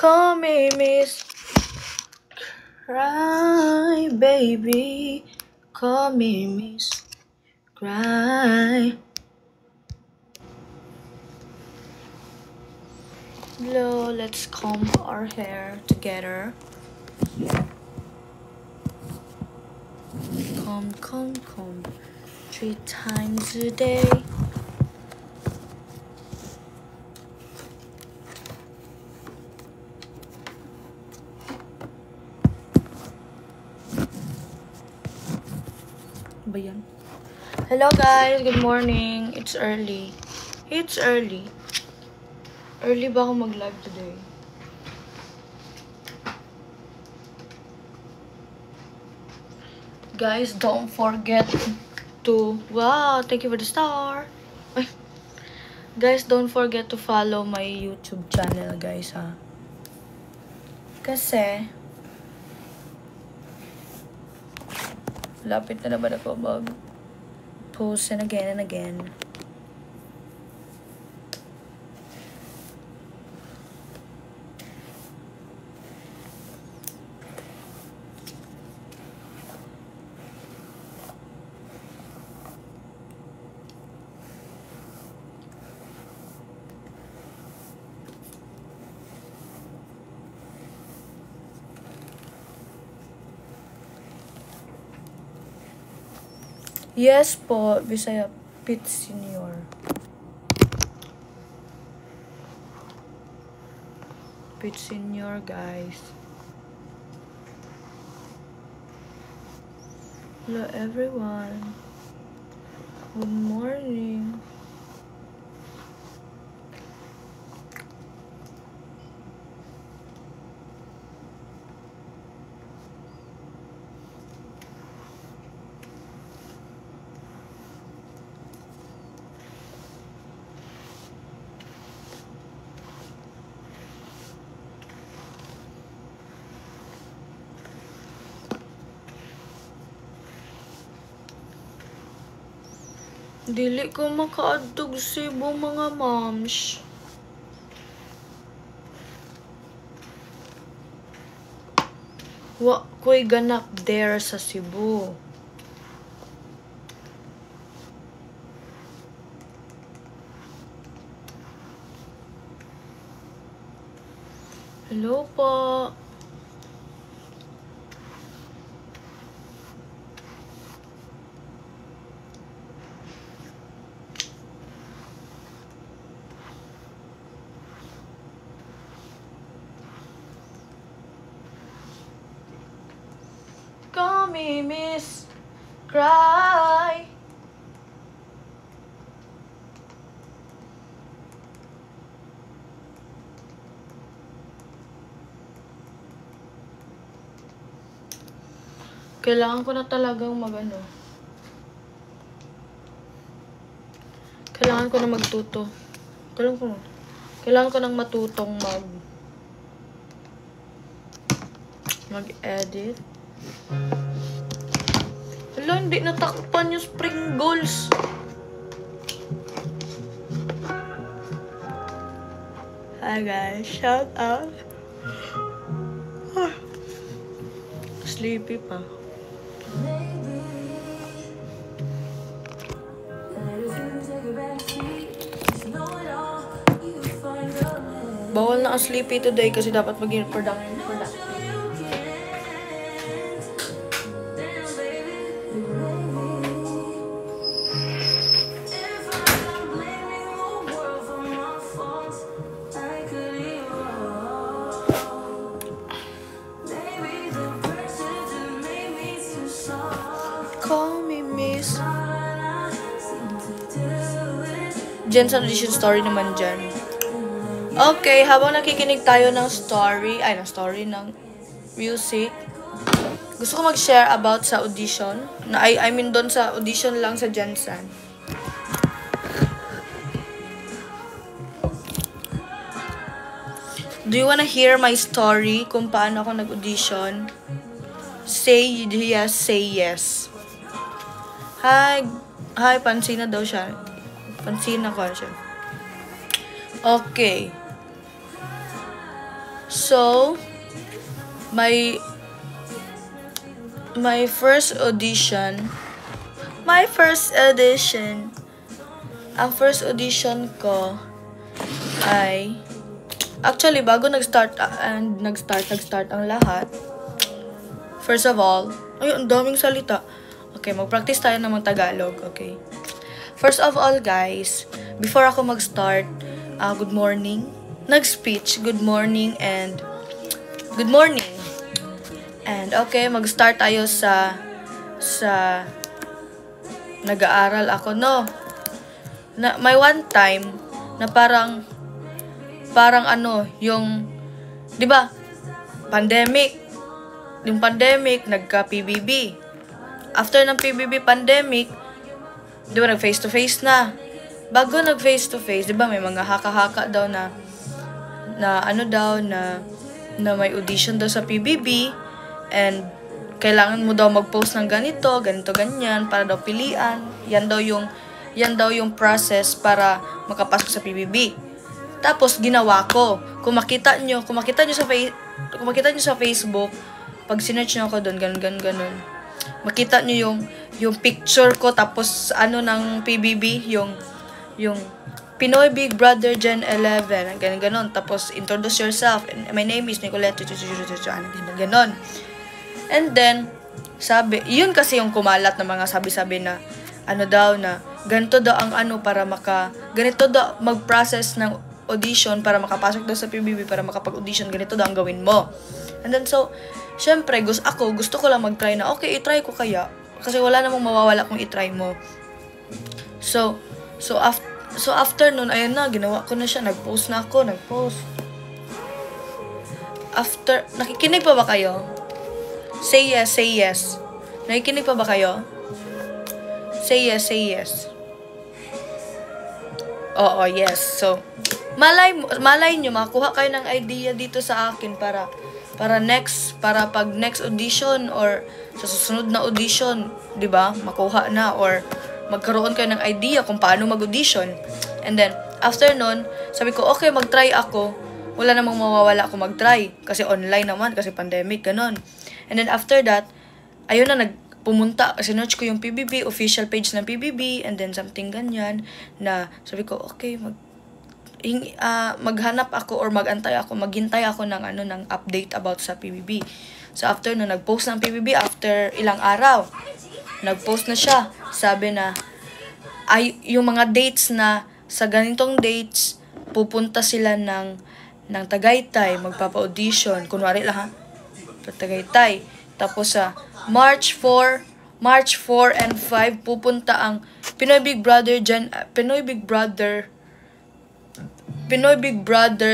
Call me Miss Cry, baby. Call me Miss Cry. Hello, let's comb our hair together. Comb 3 times a day. Ba yan? Hello guys, good morning. It's early. Early ba ako mag-live today? Guys, don't forget to... Wow, thank you for the star. Guys, don't forget to follow my YouTube channel, guys, ha? Kasi... lapit na naman ako mag-post and again. Yes po, Bisaya Pit Senior. Pit Senior, guys. Hello everyone. Good morning. Dili ko makaadtog Cebu, mga moms. Wa ko'y ganap there sa Cebu. Hello po. Call me Miss Cry. Kailangan ko na talagang magano. Kailangan ko na magtuto. Kailangan ko nang matutong mag-edit. Hala, hindi natakpan yung spring goals. Hi guys, shout out. Sleepy pa. Bawal na ang sleepy today kasi dapat maging productive. Call me Miss. Jen's audition story naman dyan. Okay, habang nakikinig tayo ng ng music, gusto ko mag-share about sa audition. I mean, doon sa audition lang sa Jensen. Do you wanna hear my story kung paano ako nag-audition? Say yes, say yes. Hi, pansin na daw siya. Pansin na ko siya. Okay. So, my first audition, ang first audition ko ay, actually, bago nag-start ang lahat, first of all, ay, ang daming salita. Okay, mag-practice tayo ng mga Tagalog, okay? First of all, guys, before ako mag-start, good morning. Nag-speech, good morning and good morning. And okay, mag-start tayo sa nag-aaral ako, no? May one time na parang ano, yung, di ba? Pandemic. Yung pandemic, nagka-PBB. After ng PBB pandemic, di ba, nag-face-to-face na. Bago nag-face-to-face, di ba, may mga haka-haka daw na may audition daw sa PBB, and kailangan mo daw mag-post ng ganito, ganyan, para daw pilian. Yan daw yung process para makapasok sa PBB. Tapos, ginawa ko. Kung makita nyo sa Facebook, pag sinearch nyo ako doon, ganun. Makita nyo yung picture ko, tapos ng PBB, yung Pinoy Big Brother Gen 11, ganun. Tapos, introduce yourself. My name is Nicolette, ganun. And then, yun kasi yung kumalat na mga sabi-sabi na, na ganito daw ang ganito daw mag-process ng audition para makapasok daw sa PBB, para makapag-audition, ganito daw ang gawin mo. And then, so, syempre, gusto ko lang mag-try na, okay, i-try ko kaya. Kasi wala namang mawawala kung i-try mo. So after nun, ayun na, ginawa ko na siya, nag-post. After, nakikinig pa ba kayo? Say yes. Nakikinig pa ba kayo? Say yes. Oo, yes. So, malay nyo, makakuha kayo ng idea dito sa akin para pag next audition or sa susunod na audition, 'di ba? Makuha na or magkaroon kayo ng idea kung paano mag-audition. And then after nun, sabi ko, okay, mag-try ako. Wala namang mawawala kung mag-try kasi online naman, kasi pandemic, ganun. And then after that, ayun na, pumunta, sinearch ko yung PBB, official page ng PBB, and then something ganyan, na sabi ko, okay, maghanap ako or maghintay ako ng update about sa PBB. So after no, nag-post ng PBB after ilang araw. Nag-post na siya. Sabi na yung mga dates na sa ganitong dates pupunta sila ng Tagaytay, magpapa-audition. Kunwari lang ha. Tagaytay. Tapos sa March 4 and 5 pupunta ang Pinoy Big Brother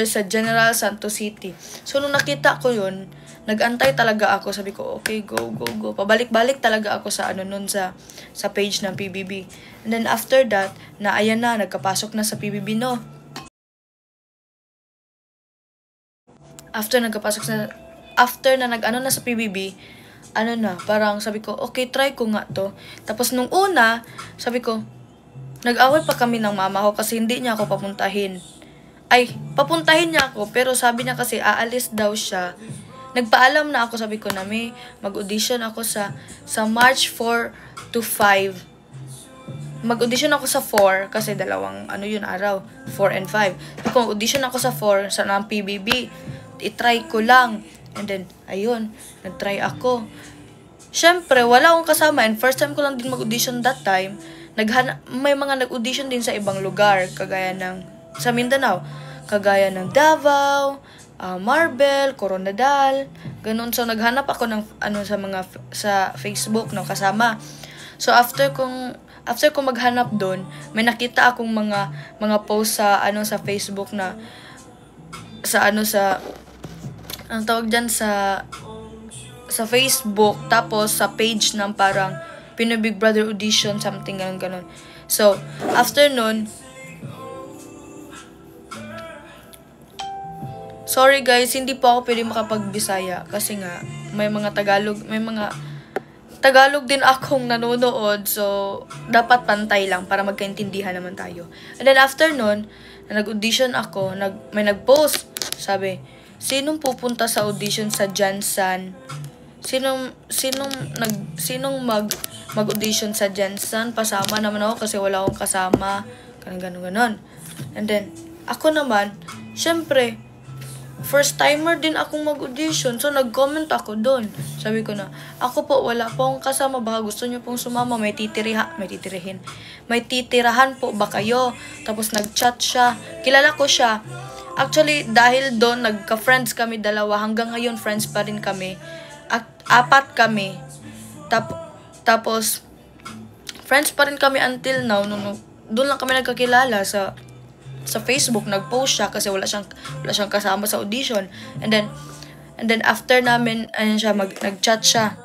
sa General Santos City. So, nung nakita ko yun, nag-antay talaga ako. Sabi ko, okay, go. Pabalik-balik talaga ako sa sa page ng PBB. And then, after that, ayan na, nagkapasok na sa PBB, no? After na nag-ano na sa PBB, parang sabi ko, okay, try ko nga to. Tapos, nung una, sabi ko, nag-away pa kami ng mama ko kasi hindi niya ako papuntahin. Papuntahin niya ako, pero sabi niya kasi aalis daw siya. Nagpaalam na ako, sabi ko na may mag-audition ako sa March 4 to 5. Mag-audition ako sa 4 kasi dalawang araw, 4 and 5. Kung audition ako sa 4 sa ng PBB, i-try ko lang. And then, ayun, nag-try ako. Syempre, wala akong kasama and first time ko lang din mag-audition that time. May mga nag-audition din sa ibang lugar, kagaya ng sa Mindanao, kagaya ng Davao, Marbel, Coronadal, ganun. So naghanap ako ng sa Facebook ng kasama. So after kong maghanap doon, may nakita akong mga post sa Facebook na ang tawag diyan sa Facebook, tapos sa page ng parang Pinoy Big Brother audition, something ganun. So after nun, sorry guys, hindi po ako pwede makapag-Bisaya kasi nga may mga Tagalog din akong nanonood, so dapat pantay lang para magkaintindihan naman tayo. And then after nun, nag-audition ako, may nag-post, sabi sinong pupunta sa audition sa Jansan? Sinong mag-audition sa Jansan? Pasama naman ako kasi wala akong kasama. Ganon. And then, ako naman, syempre, first timer din akong mag-audition. So, nag-comment ako doon. Sabi ko na, ako po, wala po akong kasama. Baka gusto niyo pong sumama. May titirahan po ba kayo? Tapos, nag-chat siya. Kilala ko siya. Actually, dahil doon, nagka-friends kami dalawa. Hanggang ngayon, friends pa rin kami. At 4 kami. Tapos, friends pa rin kami until now. Doon lang kami nagkakilala sa Facebook. Nag-post siya kasi wala siyang kasama sa audition. And then after namin nag-chat siya.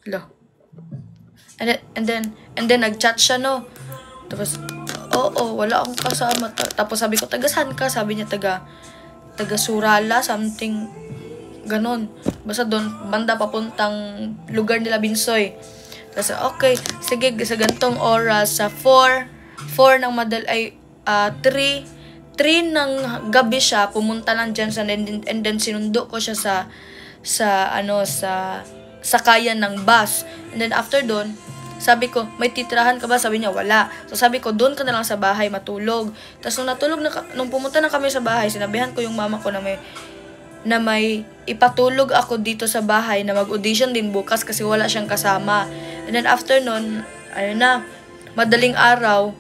Hello. And then nag-chat siya, no. Tapos wala akong kasama. Tapos sabi ko, taga saan ka? Sabi niya taga Surala, something ganon. Basta doon banda papuntang lugar nila Binsoy. Tapos okay, sige sa gantong oras sa 4 ng 3 ng gabi siya pumunta lang dyan and then sinundo ko siya sa sakayan ng bus. And then after doon, sabi ko, may titirahan ka ba? Sabi niya, wala. So sabi ko, doon ka na lang sa bahay matulog. Tapos nung pumunta na kami sa bahay, sinabihan ko yung mama ko na may ipatulog ako dito sa bahay na mag-audition din bukas kasi wala siyang kasama. And then after nun, madaling araw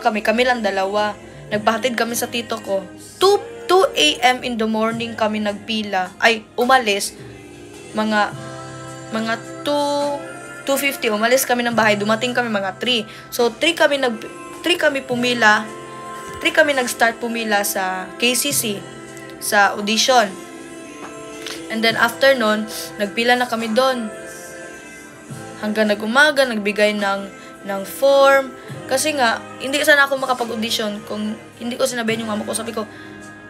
kami lang dalawa. Nagpahatid kami sa tito ko. 2 a.m. in the morning kami nagpila. Umalis. Mga 2:50 umalis kami ng bahay. Dumating kami mga 3. So 3 kami nag-start pumila sa KCC sa audition. And then after nun, nagpila na kami doon. Hanggang nag-umaga, nagbigay ng form. Kasi nga, hindi sana ako makapag-audition kung hindi ko sinabihan yung mama ko. Sabi ko,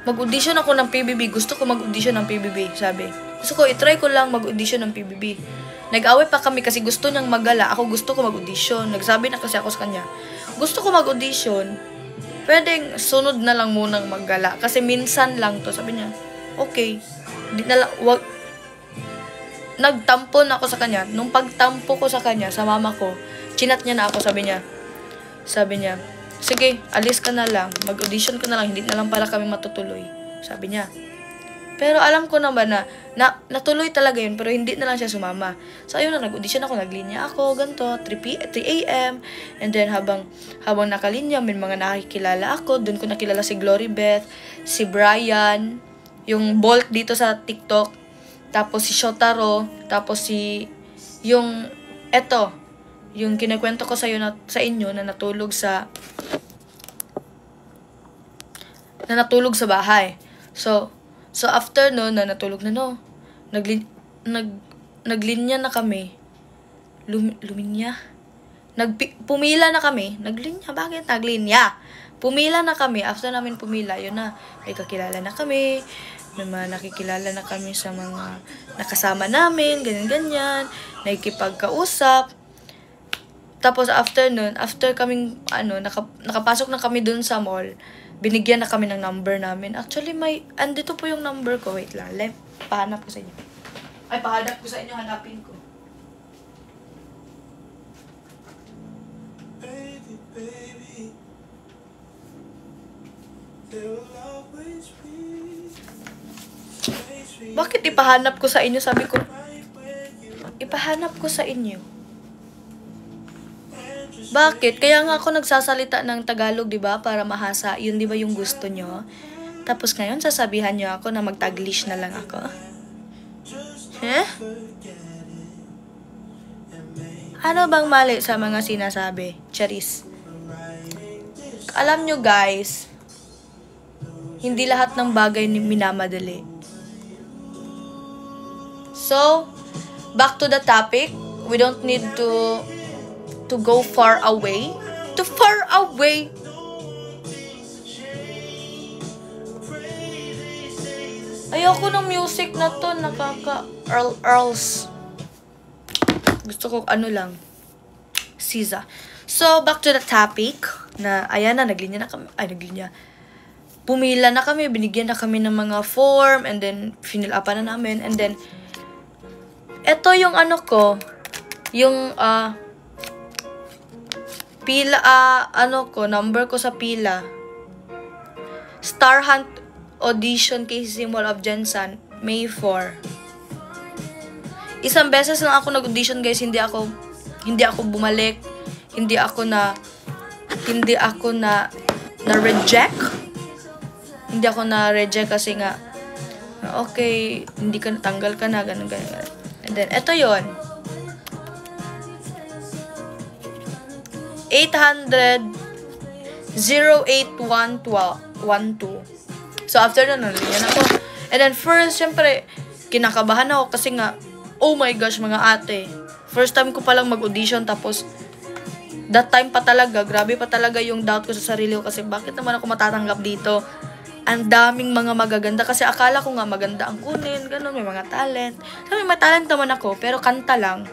mag-audition ako ng PBB. Gusto ko mag-audition ng PBB, sabi. Gusto ko, itry ko lang mag-audition ng PBB. Nag-away pa kami kasi gusto niyang magala. Ako gusto ko mag-audition. Nagsabi na kasi ako sa kanya, gusto ko mag-audition. Pwedeng sunod na lang munang maggala. Kasi minsan lang to. Sabi niya, okay. Nagtampo na ako sa kanya. Nung pagtampo ko sa kanya, sa mama ko, chinat niya na ako. Sabi niya, sige, alis ka na lang. Mag-audition ka na lang. Hindi na lang pala kami matutuloy. Sabi niya. Pero alam ko naman na natuloy talaga yun, pero hindi na lang siya sumama. So ayun na, nag-audition ako, naglinya ako, ganito, 3 a.m. And then habang nakalinya, may mga nakikilala ako. Doon ko nakilala si Glory Beth, si Brian, yung Bolt dito sa TikTok, tapos si Shotaro, tapos yung kinakwento ko sa inyo na natulog sa bahay. So after no, na natulog na no, naglinya na kami. Pumila na kami. Naglinya, bakit naglinya? Pumila na kami. After namin pumila, yun na. May kakilala na kami. May mga nakikilala na kami sa mga nakasama namin, ganyan-ganyan. Nakikipagkausap. Tapos after nun, after kaming, nakapasok na kami dun sa mall, binigyan na kami ng number namin. Actually, andito po yung number ko. Wait lang. Pahanap ko sa inyo. Pahanap ko sa inyo. Hanapin ko. Baby, baby. There will always be. Bakit ipahanap ko sa inyo? Sabi ko, ipahanap ko sa inyo. Bakit? Kaya nga ako nagsasalita ng Tagalog, di ba? Para mahasa. Yun, di ba yung gusto nyo? Tapos ngayon, sasabihan nyo ako na mag-Taglish na lang ako. Ano bang mali sa mga sinasabi? Charis. Alam nyo guys, hindi lahat ng bagay minamadali. So, back to the topic. We don't need to go far away. Ayoko ng music na to. Nakaka-earls. Gusto ko lang. SZA. So, back to the topic. Ayan na, naglinya na kami. Naglinya. pumila na kami, binigyan na kami ng mga form, and then, finil upan na namin, and then, eto yung ano ko, yung, pila, ano ko, number ko sa pila, Star Hunt Audition KCC Mall of Jensen, May 4. Isang beses lang ako nag-audition, guys, hindi ako bumalik, hindi ako na reject. Hindi ako na reject kasi nga okay, hindi ka natanggal ka na, ganun. And then eto yon. 800-08112. So, after na, nalingan ako. And then, first, syempre, kinakabahan ako kasi nga, oh my gosh, mga ate. First time ko palang mag-audition, tapos, that time pa talaga, grabe pa talaga yung doubt ko sa sarili ko kasi bakit naman ako matatanggap dito? Ang daming mga magaganda kasi akala ko nga maganda ang kunin, ganun, may mga talent. Sabi, may talent naman ako, pero kanta lang.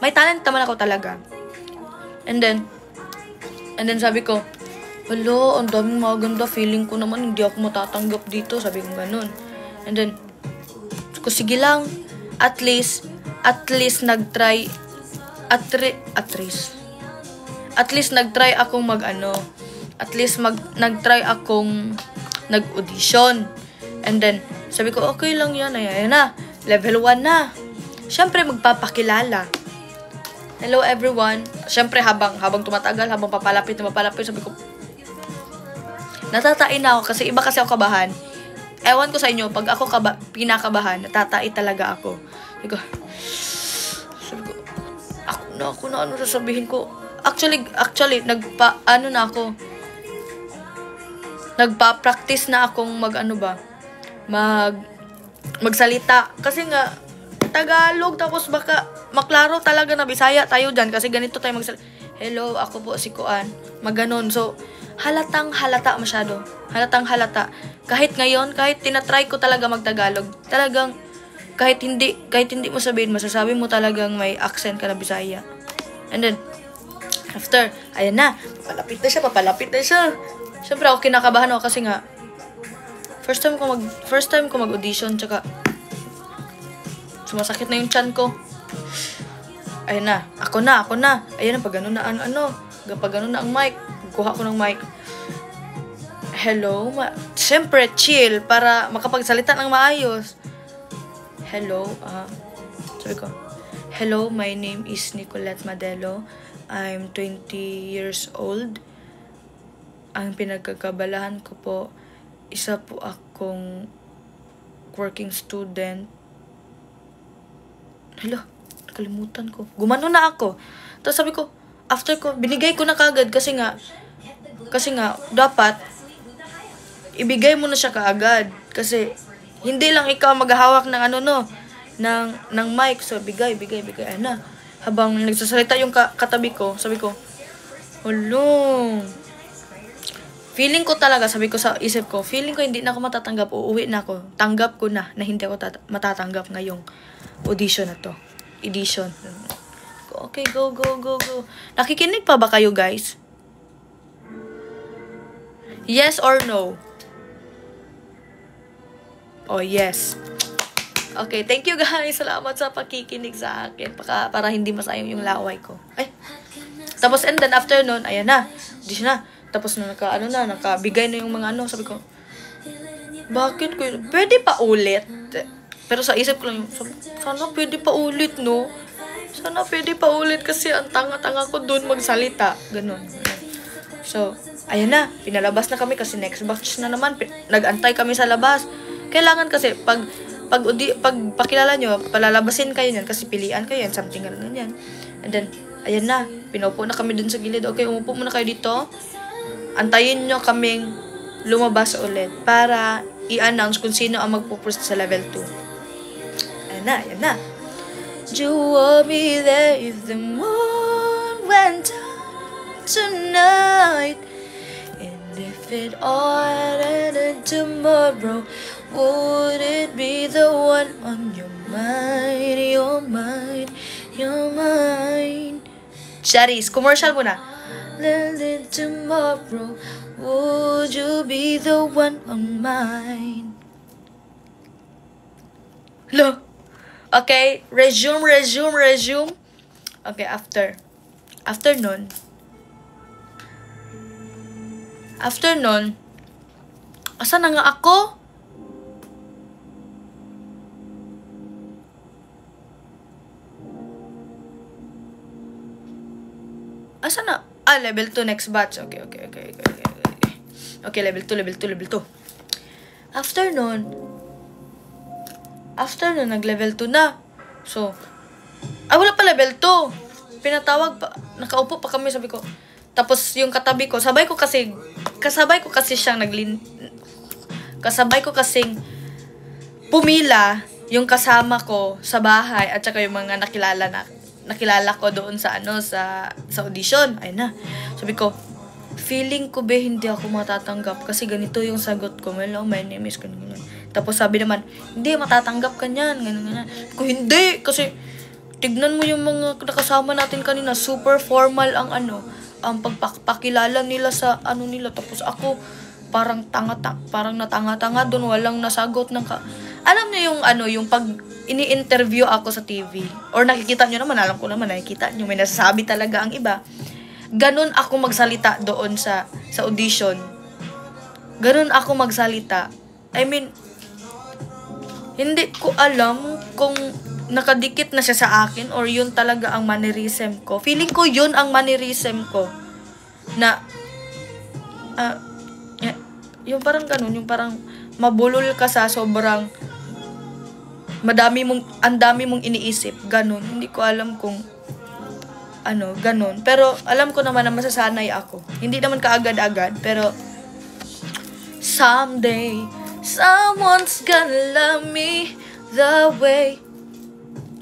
May talent naman ako talaga. And then sabi ko, hello, ang daming maganda, feeling ko naman hindi ako matatanggap dito, sabi ko ganun. And then, sige lang, at least nag-try, at least nag-try akong nag-try akong nag-audition. And then, sabi ko, okay lang yan, ayan na, level 1 na. Siyempre, magpapakilala. Hello everyone. Siyempre, habang tumatagal, habang papalapit, sabi ko, natatain na ako kasi iba kasi ako kabahan. Ewan ko sa inyo, pag ako pinakabahan, natatai talaga ako. Sabi ko, ako na, ano sasabihin ko? Actually, nagpa-practice na akong magsalita. Kasi nga, Tagalog, tapos baka maklaro talaga na Bisaya tayo dyan. Kasi ganito tayo magsalita. Hello, ako po si Kuan. Maganon. So, halatang halata masyado. Halatang halata. Kahit ngayon, kahit tinatry ko talaga magtagalog, talagang, kahit hindi mo sabihin, masasabi mo talagang may accent ka na Bisaya. And then, after, ayan na, papalapit na siya. Siyempre ako kinakabahan ako kasi nga, first time ko mag-audition, tsaka, sumasakit na yung tiyan ko. Ayun na, ako na. Ayun na, pag gano'n na ang mic, kuha ko ng mic. Hello, siyempre, chill, para makapagsalita ng maayos. Hello, sabi ko, hello, my name is Nicolette Madelo. I'm 20 years old. Ang pinagkakabalahan ko po, isa po akong working student. Hala, nakalimutan ko. Gumano na ako. Tapos sabi ko, after ko, binigay ko na kagad kasi nga, dapat, ibigay mo na siya kaagad. Kasi, hindi lang ikaw maghahawak ng ng mic. So, bigay. Ayun na. Habang nagsasalita yung katabi ko, sabi ko, hulong. Feeling ko talaga, sabi ko sa isip ko, feeling ko hindi na ako matatanggap, uuwi na ako. Tanggap ko na hindi ako matatanggap ngayong audition na to. Edition. Okay, go. Nakikinig pa ba kayo, guys? Yes or no? Oh, yes. Okay, thank you guys. Salamat sa pakikinig sa akin. Para hindi masayang yung laway ko. Ay. Tapos, and then after nun, ayan na. Audition na. Tapos na nakabigay na yung mga sabi ko, bakit ko yun? Pwede pa ulit. Pero sa isip ko lang, sana pwede pa ulit, no? Sana pwede pa ulit kasi ang tanga-tanga ko dun magsalita. Ganun. So, ayan na. Pinalabas na kami kasi next batch na naman. Nag-antay kami sa labas. Kailangan kasi, pag pakilala nyo, palalabasin kayo yan kasi pilian kayo yan, something ganyan. And then, ayan na. Pinupo na kami dun sa gilid. Okay, umupo muna kayo dito. Antayin nyo kaming lumabas ulit para i-announce kung sino ang magpuprost sa level 2. Ayan na. You will be there if the moon went down tonight. And if it all ended tomorrow, would it be the one on your mind, your mind, your mind? Charis, commercial muna. Ended tomorrow, Would you be the one on mine? Lo. Okay, resume. Okay, after nun, asa na nga ako? Asa na? Level 2 next batch. Okay. Okay, level 2. After nun, nag-level 2 na. So, wala pa level 2. Pinatawag pa, nakaupo pa kami, sabi ko. Tapos yung katabi ko, kasabay ko kasing pumila yung kasama ko sa bahay at saka yung mga nakilala ko doon sa audition. Ayun na. Sabi ko, feeling ko hindi ako matatanggap kasi ganito yung sagot ko. Hello, my name is ganyan. Tapos sabi naman, hindi, matatanggap ka niyan. Ganyan. Ko hindi, kasi tignan mo yung mga nakasama natin kanina, super formal ang ang pagpakilala nila sa nila. Tapos ako, parang natanga-tanga doon, walang nasagot ng alam niyo yung pag ini-interview ako sa TV, or nakikita niyo naman, alam ko naman, nakikita niyo, may nasasabi talaga ang iba. Ganun ako magsalita doon sa audition. Ganun ako magsalita. I mean, hindi ko alam kung nakadikit na siya sa akin or yun talaga ang mannerism ko. Feeling ko yun ang mannerism ko. Na, yung parang ganun, yung parang mabulol ka sa sobrang ang dami mong iniisip. Ganun. Hindi ko alam kung ganun. Pero alam ko naman na masasanay ako. Hindi naman kaagad-agad, pero someday, someone's gonna love me the way.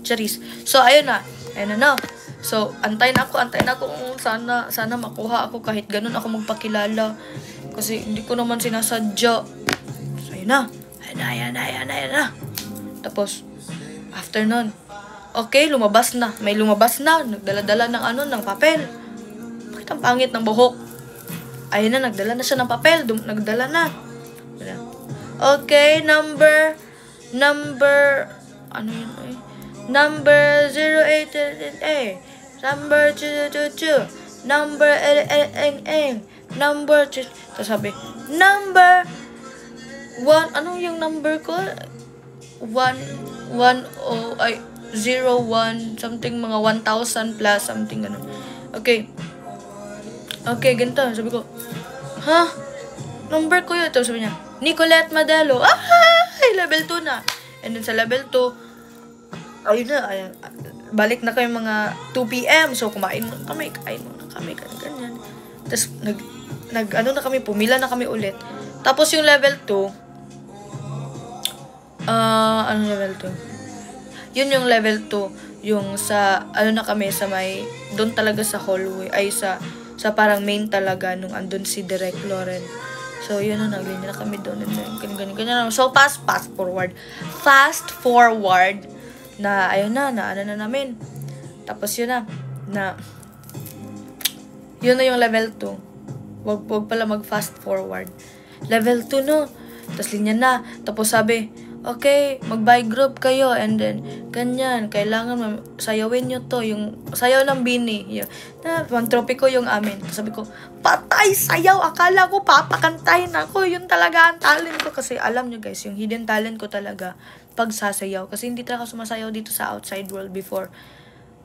Charis. So, ayun na. So, antay na ako sana makuha ako kahit ganun ako magpakilala. Kasi hindi ko naman sinasadya. So, ayun na. Tapos, after nun, okay, lumabas na. May lumabas na. Nagdala-dala ng papel. Bakit ang pangit ng buhok? Ayun na, nagdala na siya ng papel. Nagdala na. Okay, number, number 08, number 222, number number 2, tapos sabi, number 1, ano yung number ko? 01, something, mga 1,000 plus, something ganun. Okay, ganito, sabi ko, number ko yun. Tapos sabi niya, Nicolette Madelo. Level 2 na. And then sa level 2, ayun na, balik na kayo mga 2 p.m. So, kain muna kami, ganyan. Tapos, na kami, pumila na kami ulit. Tapos yung level 2, level 2? Yun yung level 2, yung sa, na kami, sa may, doon talaga sa hallway, sa parang main talaga, nung andun si Direk Loren. So, yun na, ganyan na kami doon. Ganyan. So, fast forward. Na, ayun na namin. Tapos, yun na yung level 2. Wag pala mag-fast forward. Level 2, no? Tapos, linya na. Tapos, sabi, okay, mag-buy group kayo. And then, ganyan. Kailangan sayawin nyo to. Yung sayaw ng bini. Pang-trophy ko yung amin. Tapos, sabi ko, patay sayaw. Akala ko papakantahin ako. Yun talaga ang talent ko. Kasi alam nyo guys, yung hidden talent ko talaga pagsasayaw. Kasi hindi talaga sumasayaw dito sa outside world before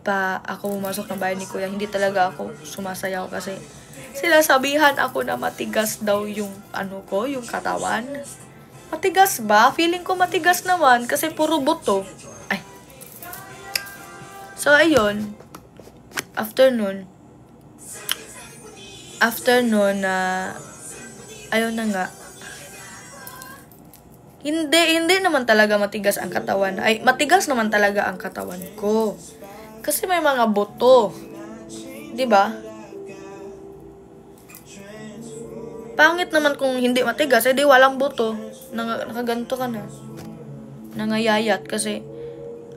pa ako pumasok ng bahay ni Kuya. Hindi talaga ako sumasayaw kasi sila sabihan ako na matigas daw yung yung katawan. Matigas ba? Feeling ko matigas naman kasi puro buto. So, ayun. After nun, ayun na nga. Hindi naman talaga matigas ang katawan. Matigas naman talaga ang katawan ko. Kasi may mga buto. 'Di ba? Pangit naman kung hindi matigas, di walang buto. Nakaganto ka na. Nangayayat kasi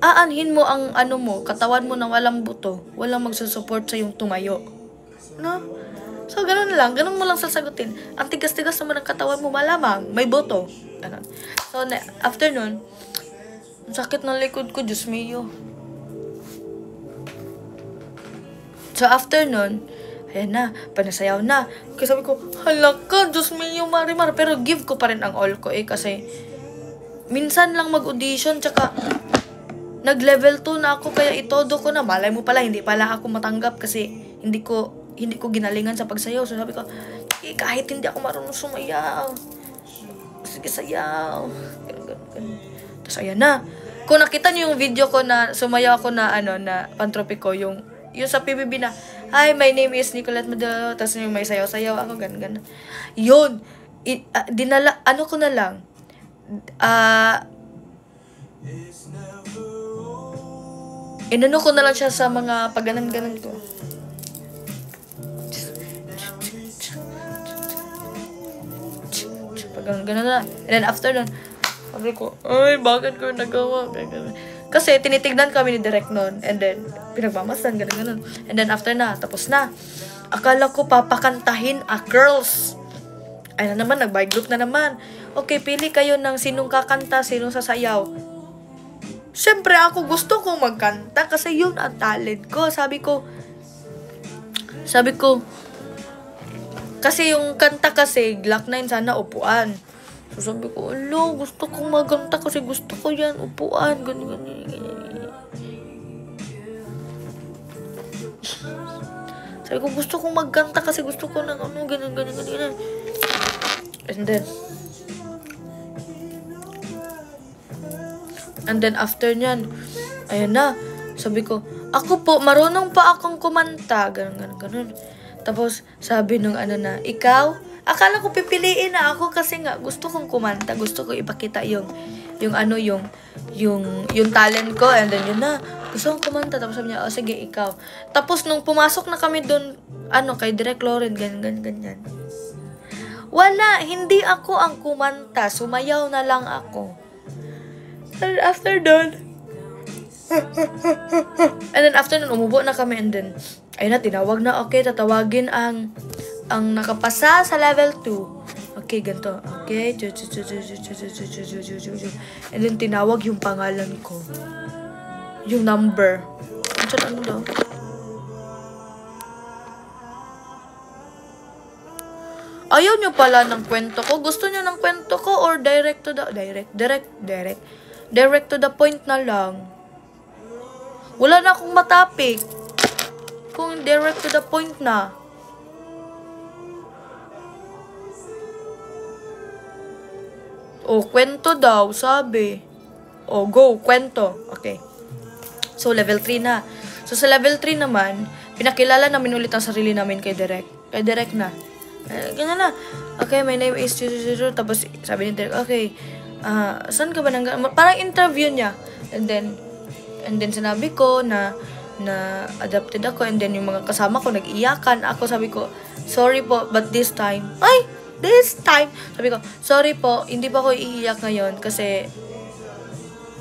aanhin mo ang katawan mo na walang buto. Walang magsusupport sa yung tumayo. No? So, ganun lang. Ganun mo lang sasagutin. Ang tigas-tigas naman ng katawan mo, malamang. May boto. Ganun. So, after nun, ang sakit ng likod ko, Diyos mio. So, after nun, ayan na, panasayaw na. Kaya sabi ko, hala ka, Diyos mio, Marimar. Pero give ko pa rin ang all ko kasi minsan lang mag-audition, tsaka nag-level 2 na ako, kaya itodo ko na. Malay mo pala, hindi pala ako matanggap kasi hindi ko ginalingan sa pagsayaw. So sabi ko, kahit hindi ako marunong sumayaw, sige, sayaw. Ganun. Tapos ayan na. Kung nakita niyo yung video ko na sumayaw ako na na pantropiko, yung sa PBB na, hi, my name is Nicolette Madelo, tapos yung may sayaw-sayaw ako, ganun. Yun, dinala, ko na lang, inano ko na lang siya sa mga pagganan-ganan ko. Pagganan-ganan na. And then after nun, sabi ko, ay, bakit ko nagawa? Kasi tinitignan kami ni Direk nun. And then, pinagmamasdan, ganun. And then after na, tapos na. Akala ko papakantahin girls. Ay na naman, nag-by group na naman. Okay, pili kayo ng sinong kakanta, sinong sasayaw. Siyempre, ako gusto kong magkanta kasi yun ang talent ko. Sabi ko, kasi yung kanta kasi, Glock 9 sana upuan. So sabi ko, gusto kong magkanta kasi gusto ko yan, upuan, ganyan. Sabi ko, gusto kong magkanta kasi gusto ko ng ganyan. And then after nyan, ayan na, sabi ko, ako po, marunong pa akong kumanta, ganun. Tapos, sabi nung ikaw, akala ko pipiliin na ako kasi nga, gusto kong kumanta, gusto ko ipakita yung talent ko, and then yun na, gusto kong kumanta, tapos sabi niya, sige, ikaw. Tapos, nung pumasok na kami dun, kay Direk Lauren, ganyan. Wala, hindi ako ang kumanta, sumayaw na lang ako. And after nun, umubo na kami, and then, ayun na, tinawag na, okay, tatawagin ang nakapasa sa level 2. Okay, ganito. Okay, and then tinawag yung pangalan ko. Yung number. Ano daw? Ayaw nyo pala ng kwento ko? Gusto nyo ng kwento ko or direct to the point na lang? Wala na akong matapik. Kung direct to the point na. Kwento daw, sabi. Go, kwento. Okay. So, level 3 na. So, sa level 3 naman, pinakilala namin ulit ang sarili namin kay Direk. Kay Direk na. Ganyan na. Okay, my name is... Tapos, sabi ni Direk, okay, saan ka ba nang... Parang interview niya. And then sinabi ko na adapted ako, and then yung mga kasama ko nag-iyakan. Ako sabi ko, sorry po, but this time, sabi ko, sorry po, hindi pa ako iiyak ngayon kasi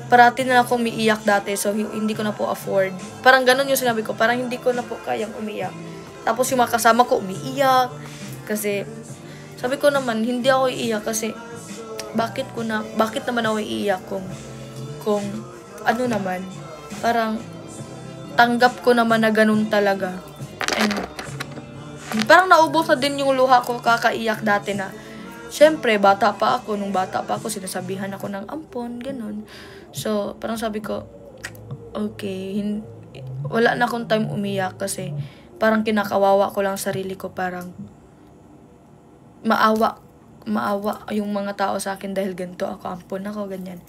parati na akong umiiyak dati, so hindi ko na po afford. Parang ganun yung sinabi ko, parang hindi ko na po kayang umiiyak. Tapos yung mga kasama ko umiiyak kasi sabi ko naman, hindi ako iiyak kasi bakit naman ako iiyak kung ano naman, parang tanggap ko naman na ganun talaga. And parang naubos na din yung luha ko kakaiyak dati na. Siyempre, nung bata pa ako, sinasabihan ako ng ampon, ganun. So, parang sabi ko, okay, wala na akong time umiyak kasi parang kinakawawa ko lang sarili ko, parang maawa yung mga tao sa akin dahil ganito ako, ampon ako, ganyan.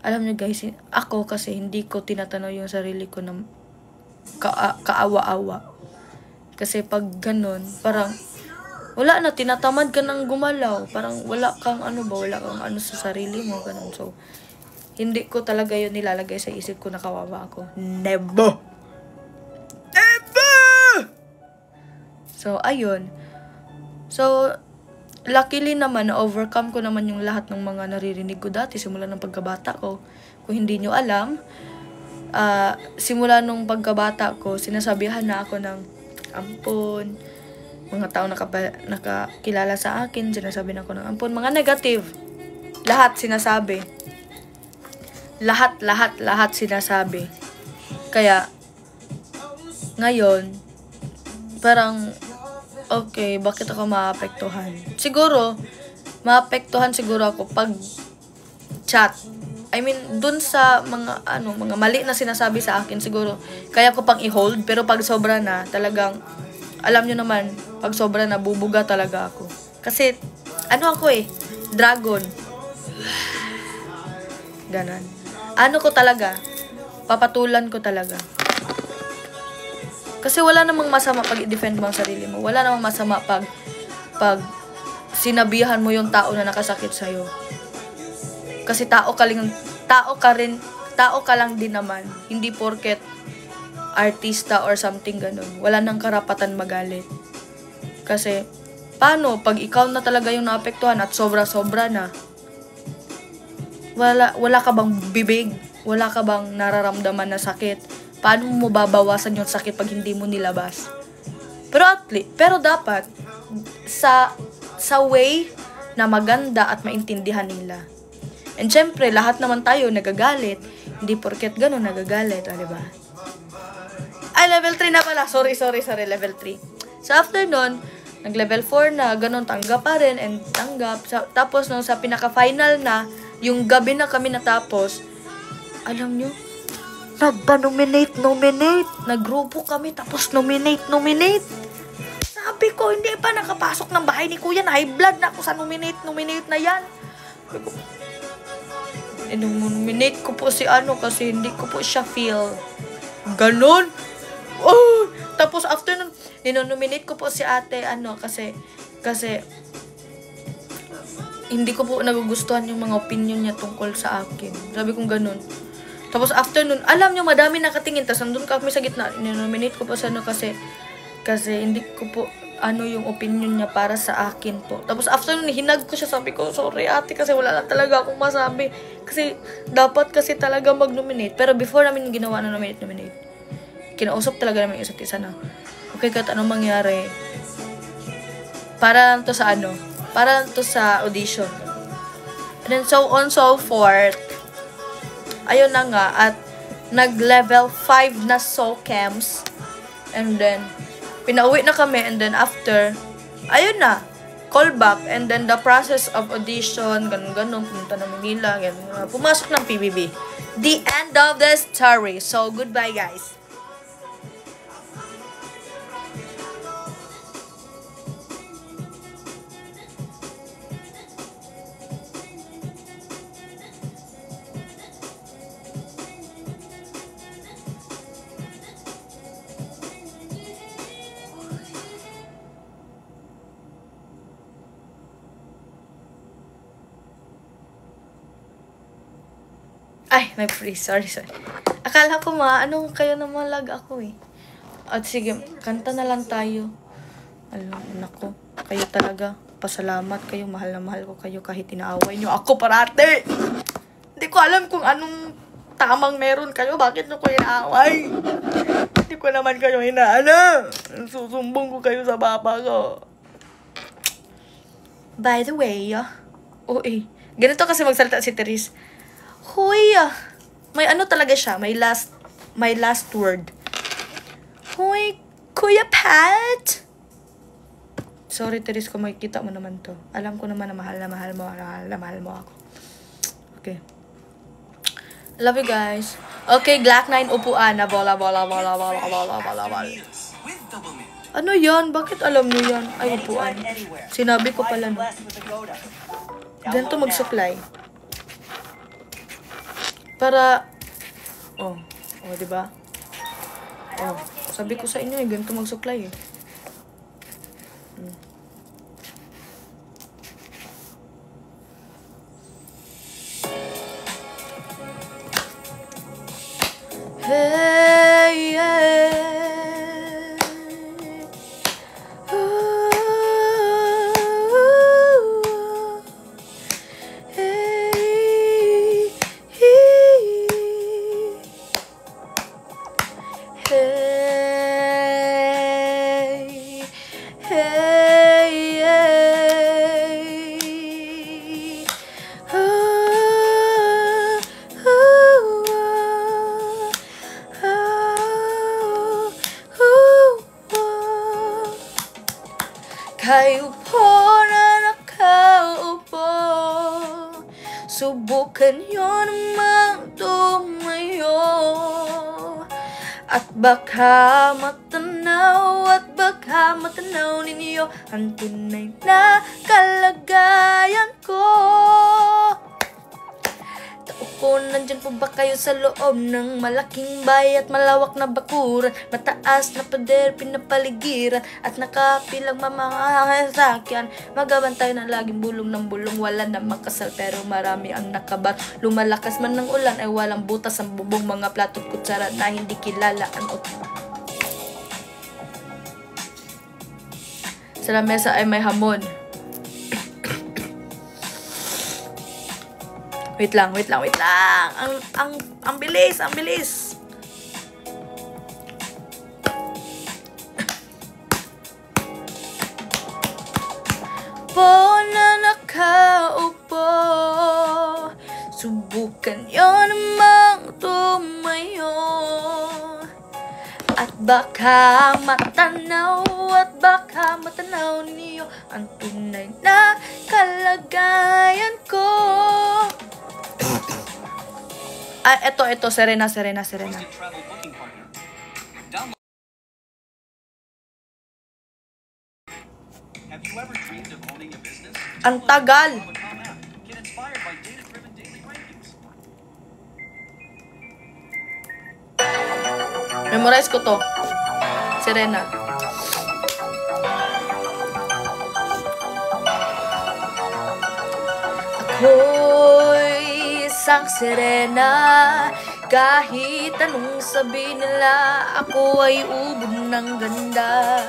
Alam niyo guys, ako kasi hindi ko tinatanaw yung sarili ko na kaawa-awa. Kasi pag ganun, parang wala na, tinatamad ka ng gumalaw. Parang wala kang sa sarili mo, ganun. So, hindi ko talaga yun nilalagay sa isip ko na kawawa ako. Never! So, ayun. So, luckily naman, na-overcome ko naman yung lahat ng mga naririnig ko dati simula ng pagkabata ko. Kung hindi nyo alam, simula nung pagkabata ko, sinasabihan na ako ng ampon, mga tao nakakilala sa akin, sinasabi na ako ng ampon. Mga negative. Lahat sinasabi. Lahat sinasabi. Kaya, ngayon, parang, okay, bakit ako maapektuhan? Siguro, maapektuhan siguro ako pag chat. I mean, dun sa mga mali na sinasabi sa akin, siguro, kaya ko pang i-hold, pero pag sobra na, talagang, alam nyo naman, pag sobra na, bubuga talaga ako. Kasi, ako dragon. Ganon. Ko talaga, papatulan ko talaga. Kasi wala namang masama pag i-defend mo ang sarili mo. Wala namang masama pag sinabihan mo yung tao na nakasakit sa'yo. Kasi tao ka lang din naman. Hindi porket artista or something ganun. Wala nang karapatan magalit. Kasi, paano pag ikaw na talaga yung naapektuhan at sobra-sobra na? Wala ka bang bibig? Wala ka bang nararamdaman na sakit? Paano mo babawasan yung sakit pag hindi mo nilabas? Pero dapat sa way na maganda at maintindihan nila. And syempre, lahat naman tayo nagagalit. Hindi porket gano'n nagagalit, diba? Level 3 na pala. Sorry, level 3. So, after nun, nag-level 4 na, gano'n, tanggap pa rin, and tanggap. Tapos, nung sa pinaka-final na, yung gabi na kami natapos, alam nyo, nagpa-nominate. Nagrupo kami, tapos nominate. Sabi ko, hindi pa nakapasok ng bahay ni Kuya, na high blood na ako sa nominate na yan. Nominate ko po si kasi hindi ko po siya feel. Ganon. Oh! Tapos after nun, ninonominate ko po si ate, kasi hindi ko po nagugustuhan yung mga opinion niya tungkol sa akin. Sabi kong ganon. Tapos after nun, alam nyo, madami nakatingin. Tapos nandun kami sa gitna, ninonominate ko po sa kasi hindi ko po, yung opinion niya para sa akin po. Tapos after nun, hinag ko siya, sabi ko, sorry ate, kasi wala lang talaga akong masabi. Kasi, dapat kasi talaga mag-nominate. Pero before namin ginawa na nominate, kinausap talaga namin isa't isa na, okay, kahit anong mangyari, para lang to sa audition. And then, so on, so forth. Ayun na nga, at nag-level 5 na SOCAMs. And then, pinauwi na kami, and then after, ayun na, call back, and then the process of audition, ganun, pumunta na Manila, ganun, pumasok ng PBB. The end of the story. So, goodbye guys. Ay, may freeze. Sorry. Akala ko kayo naman lag ako eh. At sige, kanta na lang tayo. Alam, nako, kayo talaga. Pasalamat kayo, mahal na mahal ko kayo kahit inaaway nyo ako parate. Hindi ko alam kung anong tamang meron kayo. Bakit nyo ko inaaway? Hindi ko naman kayo susumbong ko kayo sa papa ko. By the way, ganito kasi magsalita si Therese. Hoy, may talaga siya, may last word. Hoy, Kuya Pat! Sorry, Therese, kung makikita mo naman to. Alam ko naman na mahal mo ako. Okay. Love you guys. Okay, Glock 9 upuan na bola. Ano yan? Bakit alam niyo yan? Ay, upuan. Sinabi ko pala no. Ganito mag-supply. Para, diba? Sabi ko sa inyo ganito mag-supply Hey, hey, Subukan nyo namang tumayo. At baka matanaw ninyo ang tunay na kalagayan ko. Tao, nandyan po ba kayo sa loob ng malaking bahay at malawak na bakuran? Mataas na pader, pinapaligiran at nakapilang mamahasakyan. Magabantay na laging bulong ng bulong, wala na makasal pero marami ang nakabar. Lumalakas man ng ulan ay walang butas ang bubong, mga plato at kutsara na hindi kilala ang sa lamesa ay may hamon. Wait lang. Ang bilis. Po na nakaupo, subukan nyo namang tumayo. At baka matanaw ninyo ang tunay na kalagayan ko. Ito, Serena. Ang tagal. Memorize ko to. Serena. Ako'y isang sirena, kahit anong sabihin nila, ako ay ubod ng ganda.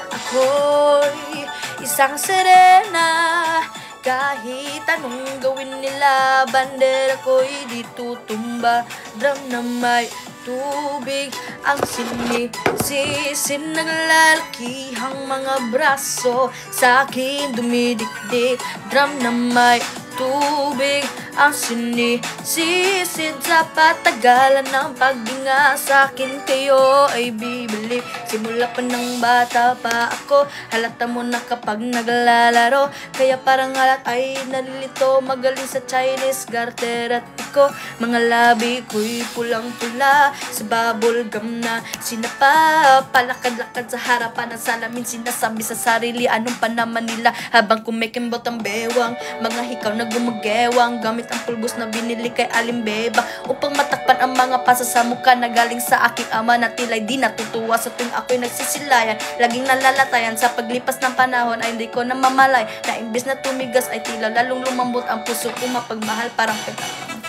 Ako'y isang sirena, kahit anong gawin nila, bandera ko'y di tutumba. Drum na may tubig ang sinisisin, naglalakihang mga braso sa akin dumidikdik. Drum na may tubig ang sinisisid, sa patagalan ng paghinga sa akin kayo ay bibili. Simula pa ng bata pa ako, halata mo na kapag naglalaro, kaya parang halat ay nalilito. Magaling sa Chinese garter at ko, mga labi ko'y pulang-pula sa bubble gum na sinapa. Palakad-lakad sa harapan ng salamin, sinasabi sa sarili anong pa naman nila, habang kumikimbot ang bewang, mga hikaw na gumagewang gamit ang pulbos na binili kay Alimbeba upang matakpan ang mga pasa sa mukha na galing sa aking ama na tila'y di natutuwa sa tuwing ako'y nagsisilayan. Laging nalalatayan sa paglipas ng panahon ay hindi ko na mamalay na imbis na tumigas ay tila lalong lumambot ang puso ko, mapagmahal parang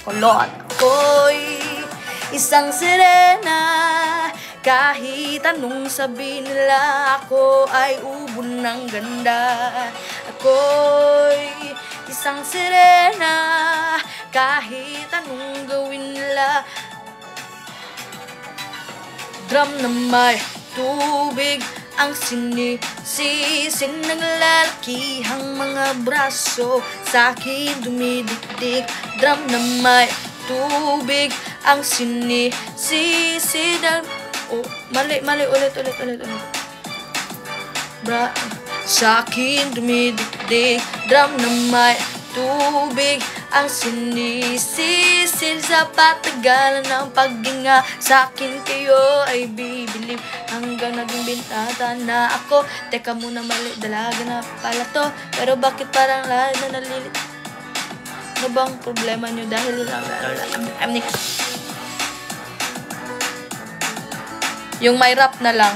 kulot. Ako'y isang sirena, kahit anong sabihin nila, ako ay ubon ng ganda. Ako'y isang sirena, kahit anong gawin nila. Drum na may tubig ang sinisisin, naglalakihang mga braso sa akin dumidikdik. Drum na may tubig ang sinisisin. Oh, mali, ulit. Sa akin dumidikdik. Drum na may tubig ang sinisisin, sa patagalan ng paghinga sa akin kayo ay bibilib. Hanggang naging bintata na ako. Teka muna, mali, dalaga na pala to. Pero bakit parang lahat na nalilit? Ano bang problema nyo? Dahil lang yung may rap na lang.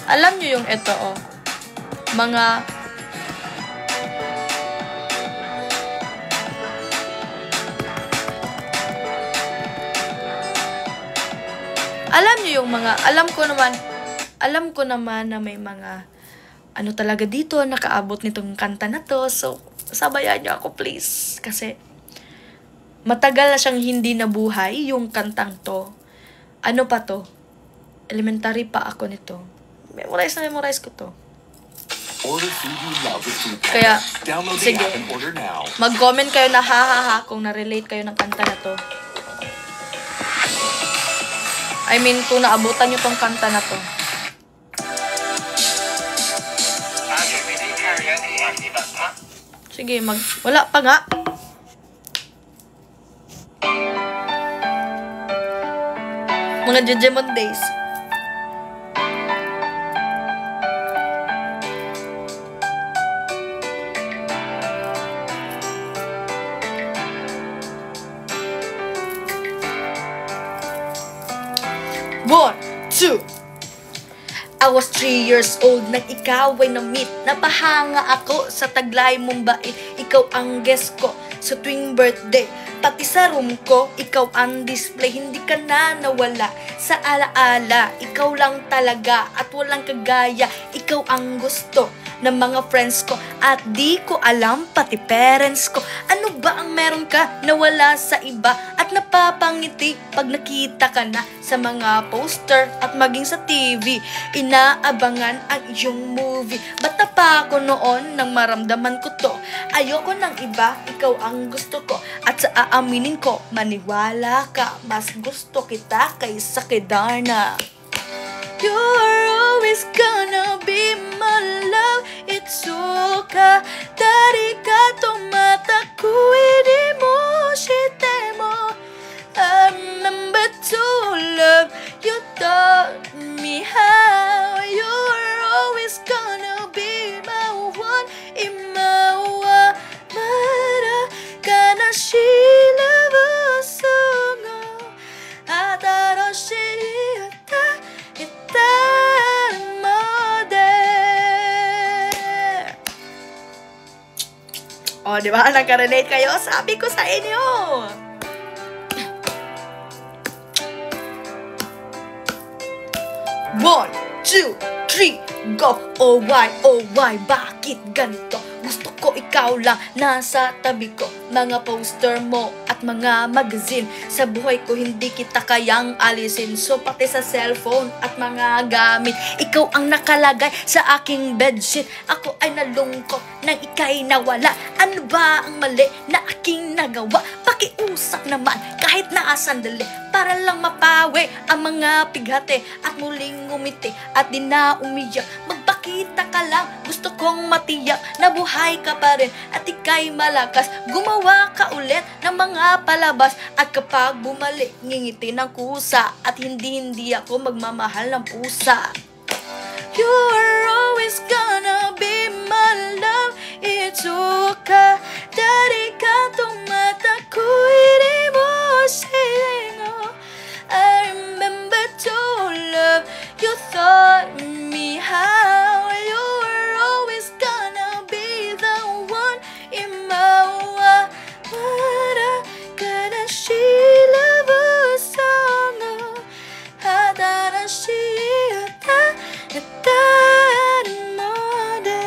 Alam nyo yung ito, oh. Mga alam nyo yung mga, alam ko naman na may mga, ano talaga dito, nakaabot nitong kanta na to. So, sabayan nyo ako please. Kasi, matagal na siyang hindi nabuhay yung kantang to. Ano pa to? Elementary pa ako nito. Memorize ko to. Kaya, sige, mag-comment kayo na ha kung na-relate kayo ng kanta na to. I mean, kung naabutan nyo tong kanta na to. Sige, wala pa nga. Mga Jejemon days. One, two. I was 3 years old nang ikaw ay na-meet. Napahanga ako sa taglay mong bait. Ikaw ang guest ko sa tuwing birthday. Pati sa room ko, ikaw ang display. Hindi ka na nawala sa alaala. Ikaw lang talaga at walang kagaya. Ikaw ang gusto ng mga friends ko. At di ko alam pati parents ko. Ano ba ang meron ka na wala sa iba? At napapangiti pag nakita ka na sa mga poster at maging sa TV. Inaabangan ang iyong movie. Bata pa ako noon nang maramdaman ko to. Ayoko ng iba, ikaw ang gusto ko. At sa aaminin ko, maniwala ka, mas gusto kita kaysa kay Darna. You're always gonna be my love. Itsuka dari ka tomataku di mo shitemo. I remember to love you, taught me how. You're always gonna be my one. Imawa mara kana shilava songo atarashi ata ita mode. Oh, di ba? Nagka-relate kayo? Sabi ko sa inyo. One, two, three, go! Oh why, bakit ganito? Gusto ko ikaw lang nasa tabi ko. Mga poster mo at mga magazine. Sa buhay ko hindi kita kayang alisin. So pati sa cellphone at mga gamit, ikaw ang nakalagay sa aking bedsheet. Ako ay nalungkot nang ika'y nawala. Ano ba ang mali na aking nagawa? Pakiusap naman kahit na sandali, para lang mapawi ang mga pighati at muling ngumiti at di na umiyak. Magpakita ka lang, gusto kong matiyak na buhay ka pa rin at ika'y malakas. Gumawa ka ulit ng mga palabas at kapag bumalik, ngingiti ng kusa at hindi ako magmamahal ng pusa. You're always gonna be my love. Itsuka dari ka tomataku di mo singo. I remember to love you, taught me how. You're always gonna be the one. Imawa mara kana shilava songo hatarashi ata ita mode.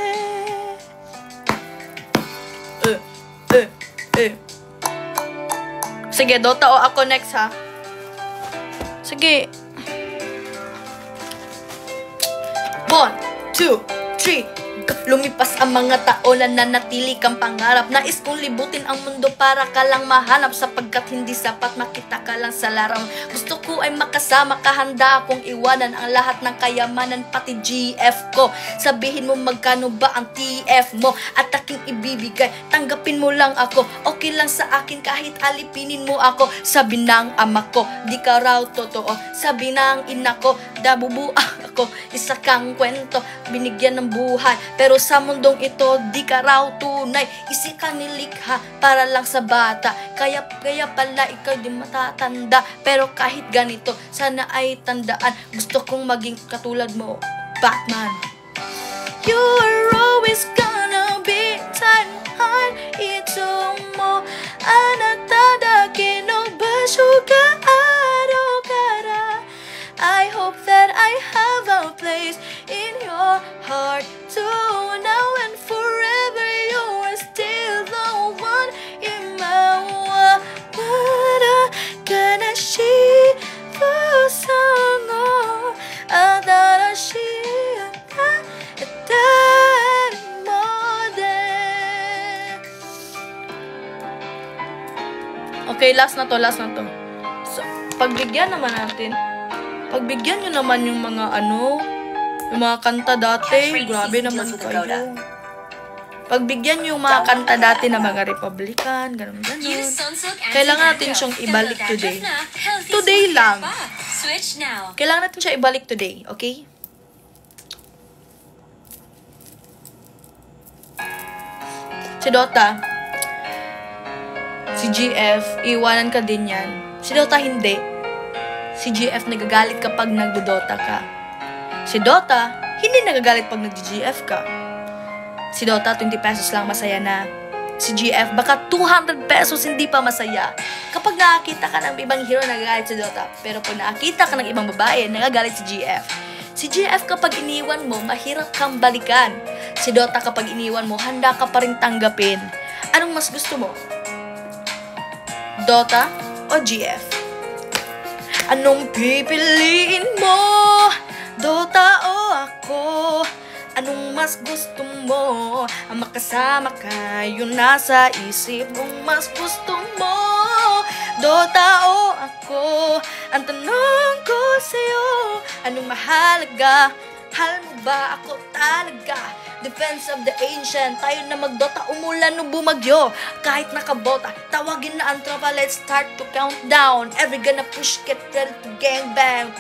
Sige, Dota o ako next ha. Sige. 1, 2, 3. Lumipas ang mga taon na nanatili kang pangarap. Nais kong libutin ang mundo para ka lang mahanap, sapagkat hindi sapat makita ka lang sa larang. Gusto ko ay makasama ka, handa akong iwanan ang lahat ng kayamanan, pati GF ko. Sabihin mo magkano ba ang TF mo at aking ibibigay. Tanggapin mo lang ako, okay lang sa akin kahit alipinin mo ako. Sabi ng ama ko, di ka raw totoo. Sabi ng ina ko, dabubuang ako. Isa kang kwento, binigyan ng buhay, pero sa mundong ito, di ka raw tunay. Isi ka nilikha para lang sa bata. Kaya pala ikaw di matatanda. Pero kahit ganito, sana ay tandaan, gusto kong maging katulad mo, Batman. You're always gonna be tanhan. Ito mo anatada kinobasyo ka arokara. I hope that I have a place in your heart too. Now and forever you are still the one. Imawa mara kanashi fusango atarashi ata mode. Okay, last na to. So, pagbigyan naman nyo naman yung mga yung mga kanta dati. Grabe naman kayo. Pagbigyan nyo yung mga kanta dati na mga Republican, ganun. Kailangan natin siyang ibalik today. Today lang. Switch now. Kailangan natin siya ibalik today, okay? Si Dota, si GF, iwanan ka din yan. Si Dota hindi. Si GF nagagalit kapag nagdodota ka. Si Dota, hindi nagagalit pag nag-GF ka. Si Dota, 20 pesos lang masaya na. Si GF, baka 200 pesos hindi pa masaya. Kapag nakakita ka ng ibang hero, nagagalit si Dota. Pero pag nakakita ka ng ibang babae, nagagalit si GF. Si GF kapag iniwan mo, mahirap kang balikan. Si Dota kapag iniwan mo, handa ka pa rin tanggapin. Anong mas gusto mo? Dota o GF? Anong pipiliin mo? Dota o ako? Anong mas gusto mo? Ang makasama ka, yun nasa isip kong mas gusto mo. Dota o ako? Ang tanong ko sa'yo, anong mahalaga? Mahal mo ba ako talaga? Defense of the ancient, tayo na magdota, umulan o bumagyo. Kahit nakabota, tawagin na ang tropa, let's start to count down. Every gonna push, get ready to gangbang.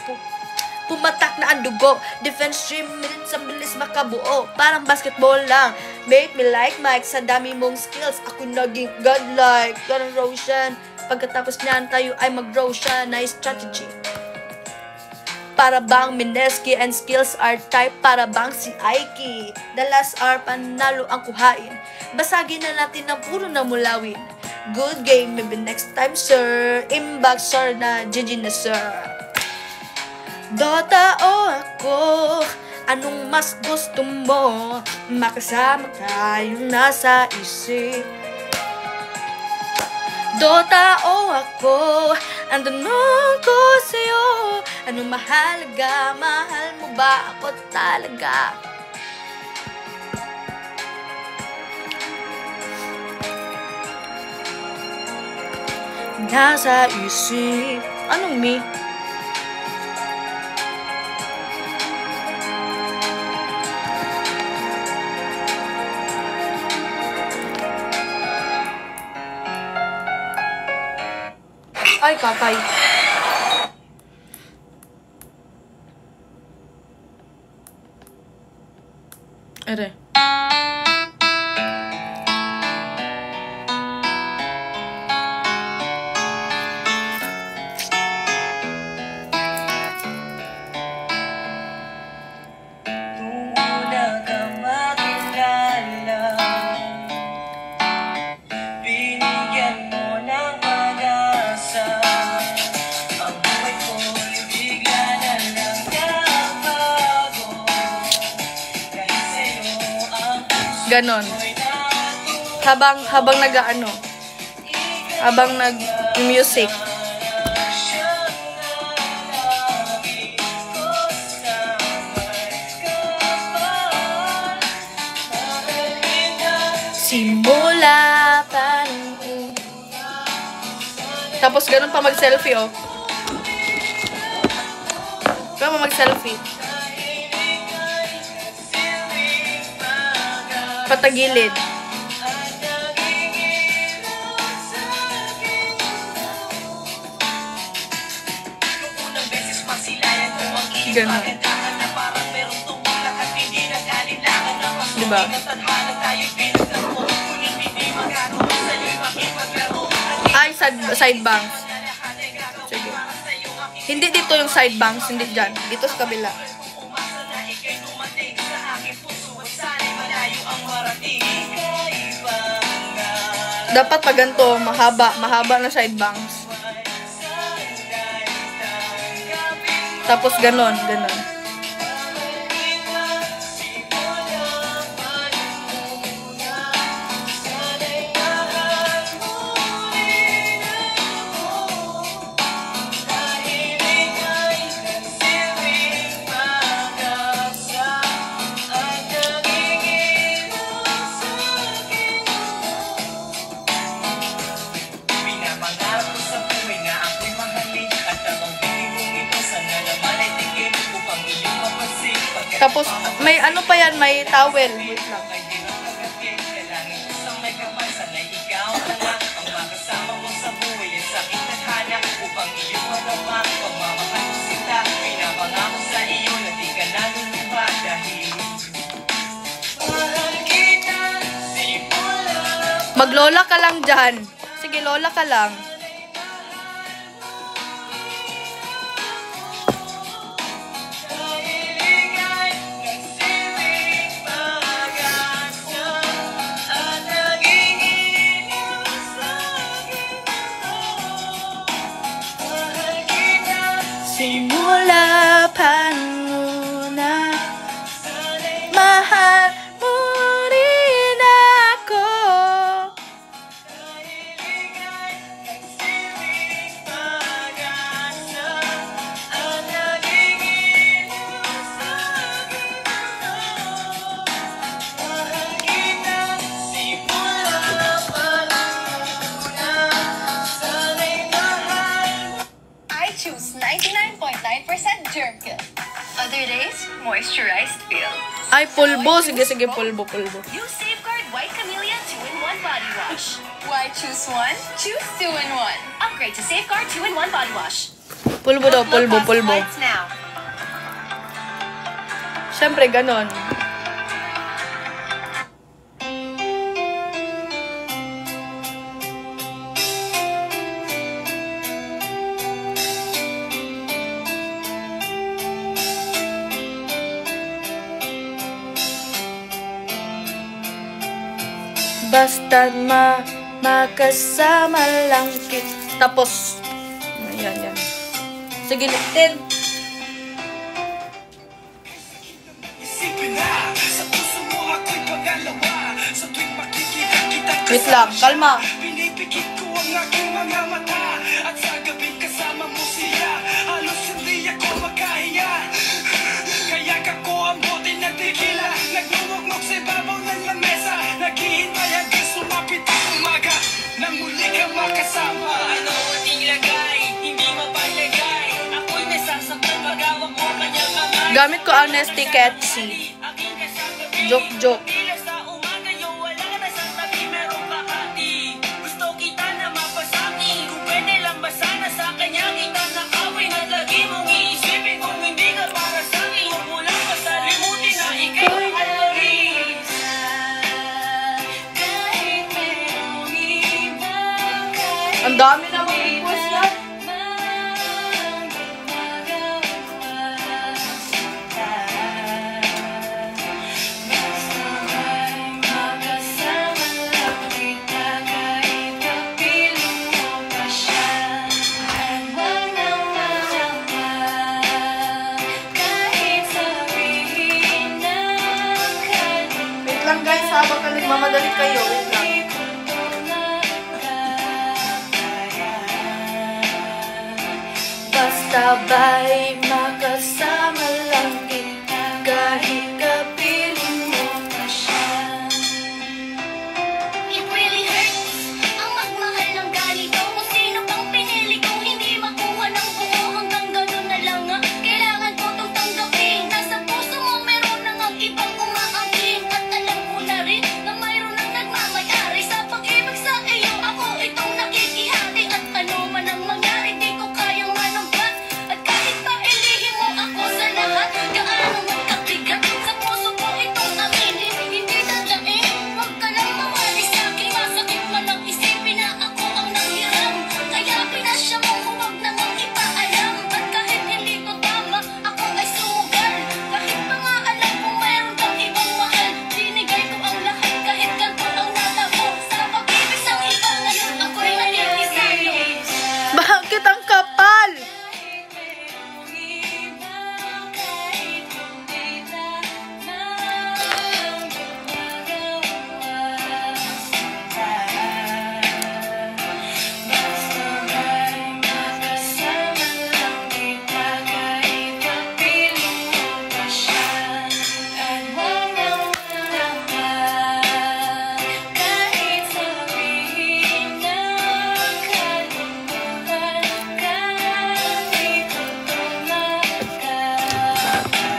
Pumatak na ang dugo. Defense 3 minutes ang bilis makabuo. Parang basketball lang. Make me like Mike sa dami mong skills. Ako naging godlike. Ganun Roshan. Pagkatapos niyan tayo ay mag-Roshan. Nice strategy. Para bang Mineski and skills are type. Para bang si Aiki. The last hour panalo ang kuhain. Basagin na natin ang puro na mulawin. Good game, maybe next time sir. Imbag sir na GG na sir. Dota o ako? Anong mas gusto mo? Makasama ka, yung nasa isip. Dota o ako? Ang tanong ko sa'yo, anong mahalaga? Mahal mo ba ako talaga? Nasa isip. Anong me? Ay, kakay. Ere. Ganon. Habang nag-ano, habang nag-music. Simula pa. Tapos ganon pa mag-selfie, oh. Ganon pa mag-selfie. Patagilid. Ganun. Diba? Ay, side bangs. Sige. Hindi dito yung side bangs, hindi dyan. Dito sa kabila. Dapat pag ganito, mahaba na side bangs. Tapos ganon. Tapos, may ano pa yan, may towel. Wait lang. Maglola ka lang dyan. Sige, lola ka lang. Simula pa muna, mahal mo rin ako. I choose 99.9% germ kill. Other days, moisturized feel. Ay, pulbo. Sige, pulbo. Use Safeguard White Camellia 2-in-1 Body Wash. Why choose one? Choose 2-in-1. Upgrade to Safeguard 2-in-1 Body Wash. Pulbo daw, pulbo. Lights now. Siyempre, ganon. Basta't makasama lang kita. Tapos, yan. Sige, litin. Wait lang, kalma. Pinipikit ko ang aking mga mata at sa gabing kasama mo siya halos hindi ako makahiya. Kaya kako ang bote ng tequila nagmumugmok sa ibabaw ng lamesa. Naghihintay hanggang sumapit ang umaga nang muli ka makasama. Ano ating lagay, hindi mapalagay. Ako'y nasasaktan pag-awak mo kanyang kamay. Gamit ko ang Nesty Ketsi. Joke. Ang dami na mag-request yan. Wait lang guys, habang ka nagmamadali kayo. Wait lang. Basta ba'y makasama lang kita kahit kapiling mo pa siya. It really hurts ang magmahal ng ganito. Kung sino pang pinili ko hindi makuha ng buo. Hanggang ganun na lang nga kailangan ko itong tanggapin. Nasa puso mo meron nang ang ibang umaangkin. At alam ko na rin na mayroon nang nagmamayari sa pag-ibig sa iyo. Ako itong nakikihati at ano man ang mangyari di ko kayang manampas. At kahit pa ilihim mo ako sa lahat, gaano man kabigat sa puso ko itong aminin. Hindi dadlain, huwag ka nang mawali sa'kin. Masakit man ang isipin na ako ang nanghiram. Kaya pinasya mo huwag namang ipaalam. At kahit hindi ko tama, ako ay sugal. Kahit pa nga alam kong mayroon kang ibang mahal, binigay ko ang lahat kahit ganito ang natamo. Sa pag-ibig sa iba ngayon ako'y naningisalo. Bakit ang kapal?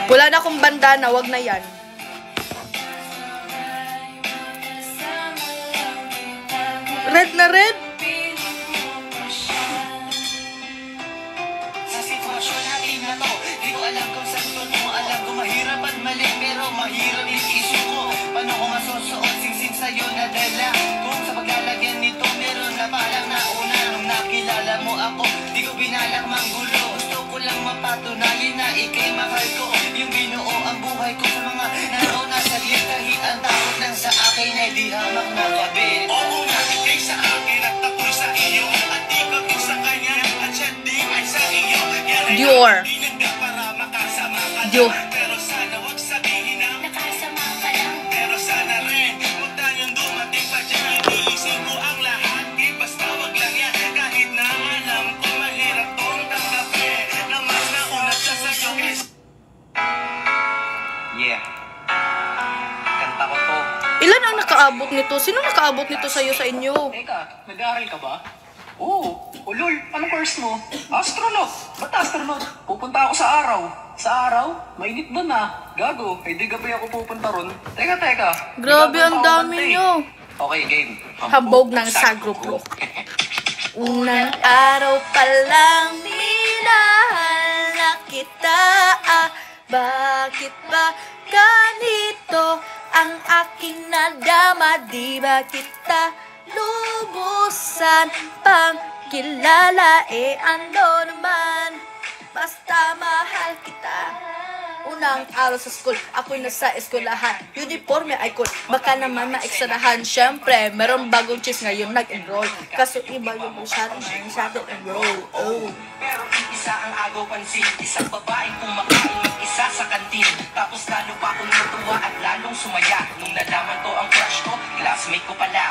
Wala na akong bandana, wag na yan. Red na red? Sa sitwasyon natin na to, di ko alam kung saan to mo. Alam ko mahirap at mali, pero mahirap yung issue ko. Paano ko masusuot, singsing sa'yo na dala. Kung sa ako, di ko binalak manggulo. Gusto ko lang mapatunayan na ikay mahal ko. Yung binuo ang buhay ko sa mga naroon na saglit. Kahit ang takot lang sa akin ay di hamak na kabit. Oo nga, ikay sa akin at ako'y sa iyo. At di ko din sa kanya at siya din ay sa iyo. Dior. Dior. Pero sana wag sabihin na Nakasama ka lang. pero sana rin huwag tayong dumating pa dyan. Iisip ko ang lahat, di basta wag lang yan. Kahit na alam ko mahirap tong tanggapin na mas nauna siya sa'yo is yeah, kanta ko to. Ilan ang nakaabot nito? Sino nakaabot nito sa'yo sa inyo? Teka, nag-aaral ka ba? Oo. Lol, anong course mo? Astronaut. Ba't astronaut? Pupunta ako sa araw. Sa araw? Mainit doon ah. Gago, eh di gabi ako pupunta ron. Teka. Grabe, May ang gagawin dami ako bante. nyo. Okay, game. Habog ng sagrupo. Unang araw pa lang minahal na kita. Bakit ba ganito ang aking nadama? Di ba kita lubusan pang kilala? Ano naman, basta mahal kita. Unang araw sa school, ako'y nasa eskwelahan. Uniforme ay cool, baka naman na-eksanahan. Syempre, meron bagong cheese ngayon nag-enroll. Kaso iba yung masyado enroll. Oh. Pero isa ang agaw pansin, isang babaeng kumakain mag-isa sa kantin. Tapos lalo pa akong natuwa at lalong sumaya. Nung nalaman ko ang crush ko, classmate ko pala.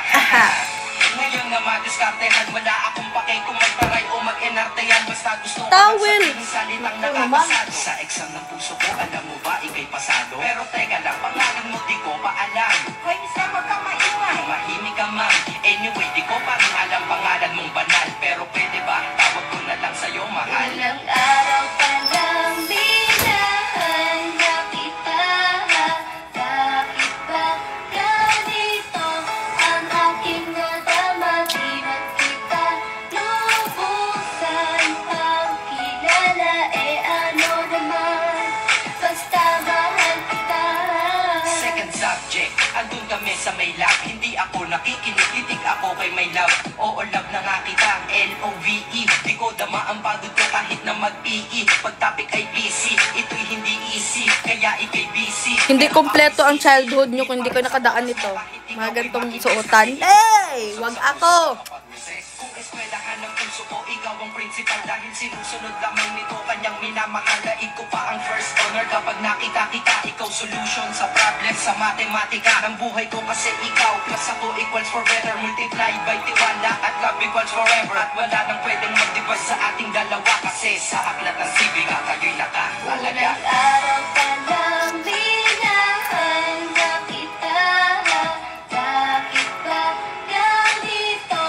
Ngayon nga madiskartehan, wala akong pakay kung magtaray o mag-enartehan. Basta gusto ko Towel. magsabihin salitang nakakasado. Sa exam ng puso ko, alam mo ba, ikay pasado. Pero teka lang, pangalan mo di ko pa alam. Hoy, isa mo ka maingay. Mahimik ka man. Anyway, di ko pa rin alam pangalan mong banal. Pero pwede ba, tawag ko na lang sa'yo, mahal. Unang araw pa lang minahal na kita. Bakit ba ganito ang aking nadama? Di ba kita lubusan pang kilala? Ano naman, basta mahal kita. Second subject, andun kami sa may lab. Hindi ako nakikinig, titig ako kay may love. Oo, love na nga kita, L-O-V-E. Di ko dama ang pagod ko kahit na mag-PE. Pag topic ay busy, ito'y hindi easy. Kaya ikay busy. Hindi kompleto ang childhood nyo kung hindi ko nakadaan nito. Mga gantong suotan. Hey! Wag ako! Kung eskwelahan ng puso ko, ikaw ang principal. Dahil sinusunod lamang nito kanyang minamahal. Daig ko pa ang first honor kapag nakita kita. Ikaw solution sa problem sa matematika ng buhay ko kasi ikaw. Plus ako equals for better, multiplied by tiwala. At love equals forever. At wala nang pwedeng mag-divide sa ating dalawa. Kasi sa aklat ng sibiga kayo'y nakahalaga. Unang araw pa lang minahal na kita. Bakit ba ganito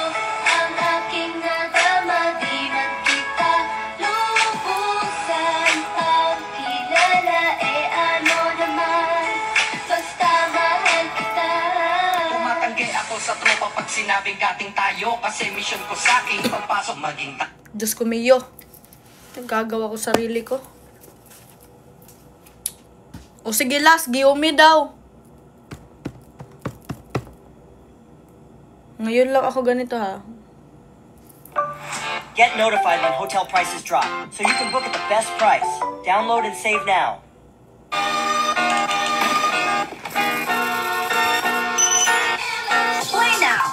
ang aking nadama? Di ba kita lubusan pang kilala? Ano naman, basta mahal kita. Tumatanggi ako sa tropa pag sinabing kating tayo. Kasi mission ko sa aking pagpasok maging Diyos ko, Mio. Nagagawa ko sarili ko. O sige, last. Giyumi daw. Ngayon lang ako ganito, ha. Get notified when hotel prices drop, so you can book at the best price. Download and save now. Play now.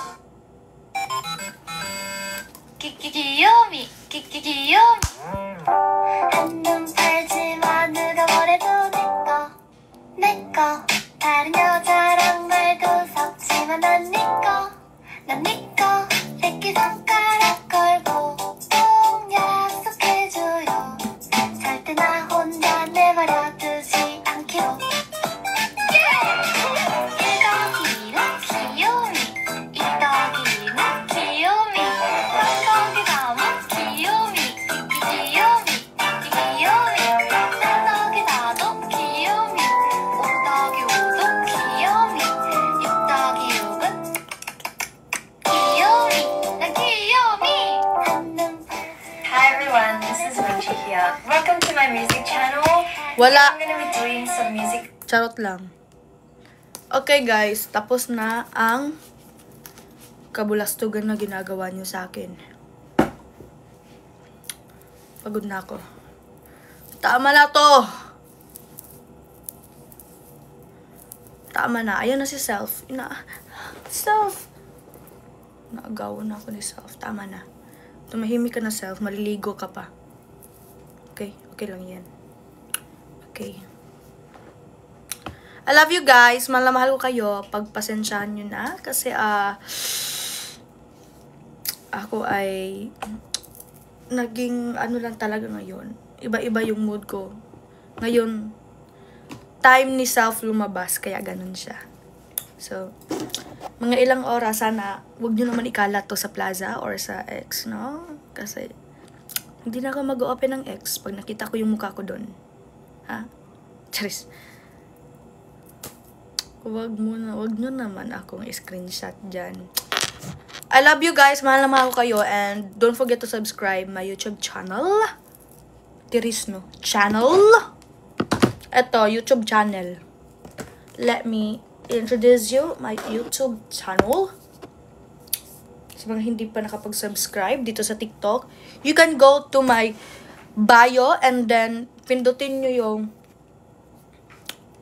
Kiyomi, Kiyomi. 한눈 팔지만 누가 뭐래도 내꺼. 다른 여자랑 말도 섞지만 난 니꺼. 새끼손가락 걸고 꼭 약속해줘요. 절대 나 혼자 내버려 두지 않기로. 1더기는 귀요미, 2더기는 귀요미, 3더기 가면 귀요미, 귀요미, 4더기 나도 귀요미, 5더기 5도 귀요미, 6더기 6은 귀요미, 난 귀요미. Hi everyone, this is Minchi here. Welcome to my music channel. Wala. I'm gonna be doing some music. Charot lang. Okay guys, tapos na ang kabulastugan na ginagawa nyo sa akin. Pagod na ako. Tama na to. Tama na. Ayun na si Self. Self. Naagawan na ako ni Self. Tama na. Tumahimik ka na, Self. Maliligo ka pa. Okay? Okay lang yan. Okay. I love you guys. Mahal na mahal ko kayo. Pagpasensyahan nyo na. Kasi, ako ay naging ano lang talaga ngayon. Iba-iba yung mood ko. Ngayon, time ni Self lumabas. Kaya ganun siya. So, mga ilang oras, sana wag nyo naman ikalat to sa Plaza or sa X, no? Kasi, hindi na ako mag-open ng X pag nakita ko yung mukha ko doon. Ha? Charis. Wag nyo naman akong screenshot dyan. I love you guys. Mahal na mahal ko kayo. And don't forget to subscribe my YouTube channel. Tirisno. Channel. Ito, YouTube channel. Let me introduce you my YouTube channel. Sa mga hindi pa nakapag-subscribe dito sa TikTok, you can go to my bio and then pindutin nyo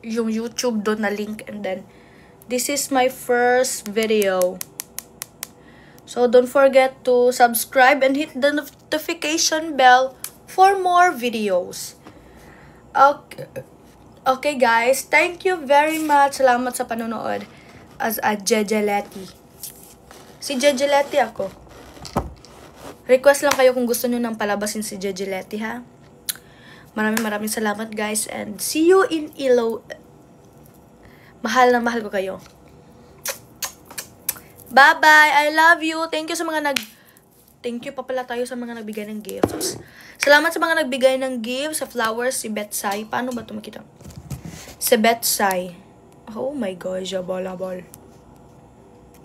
yung YouTube doon na link, and then this is my first video. So don't forget to subscribe and hit the notification bell for more videos. Okay guys, thank you very much. Salamat sa panonood as a Jejeleti. Si Jejeleti ako. Request lang kayo kung gusto nyo nang palabasin si Jejeleti, ha? Maraming salamat guys, and see you in Ilo. Mahal na mahal ko kayo. Bye-bye! I love you! Thank you sa mga Thank you pa pala tayo sa mga nagbigay ng gifts. Salamat sa mga nagbigay ng gifts, sa flowers, si Betsai. Paano ba ito makita? Si Betsai. Oh my gosh, jabalabal.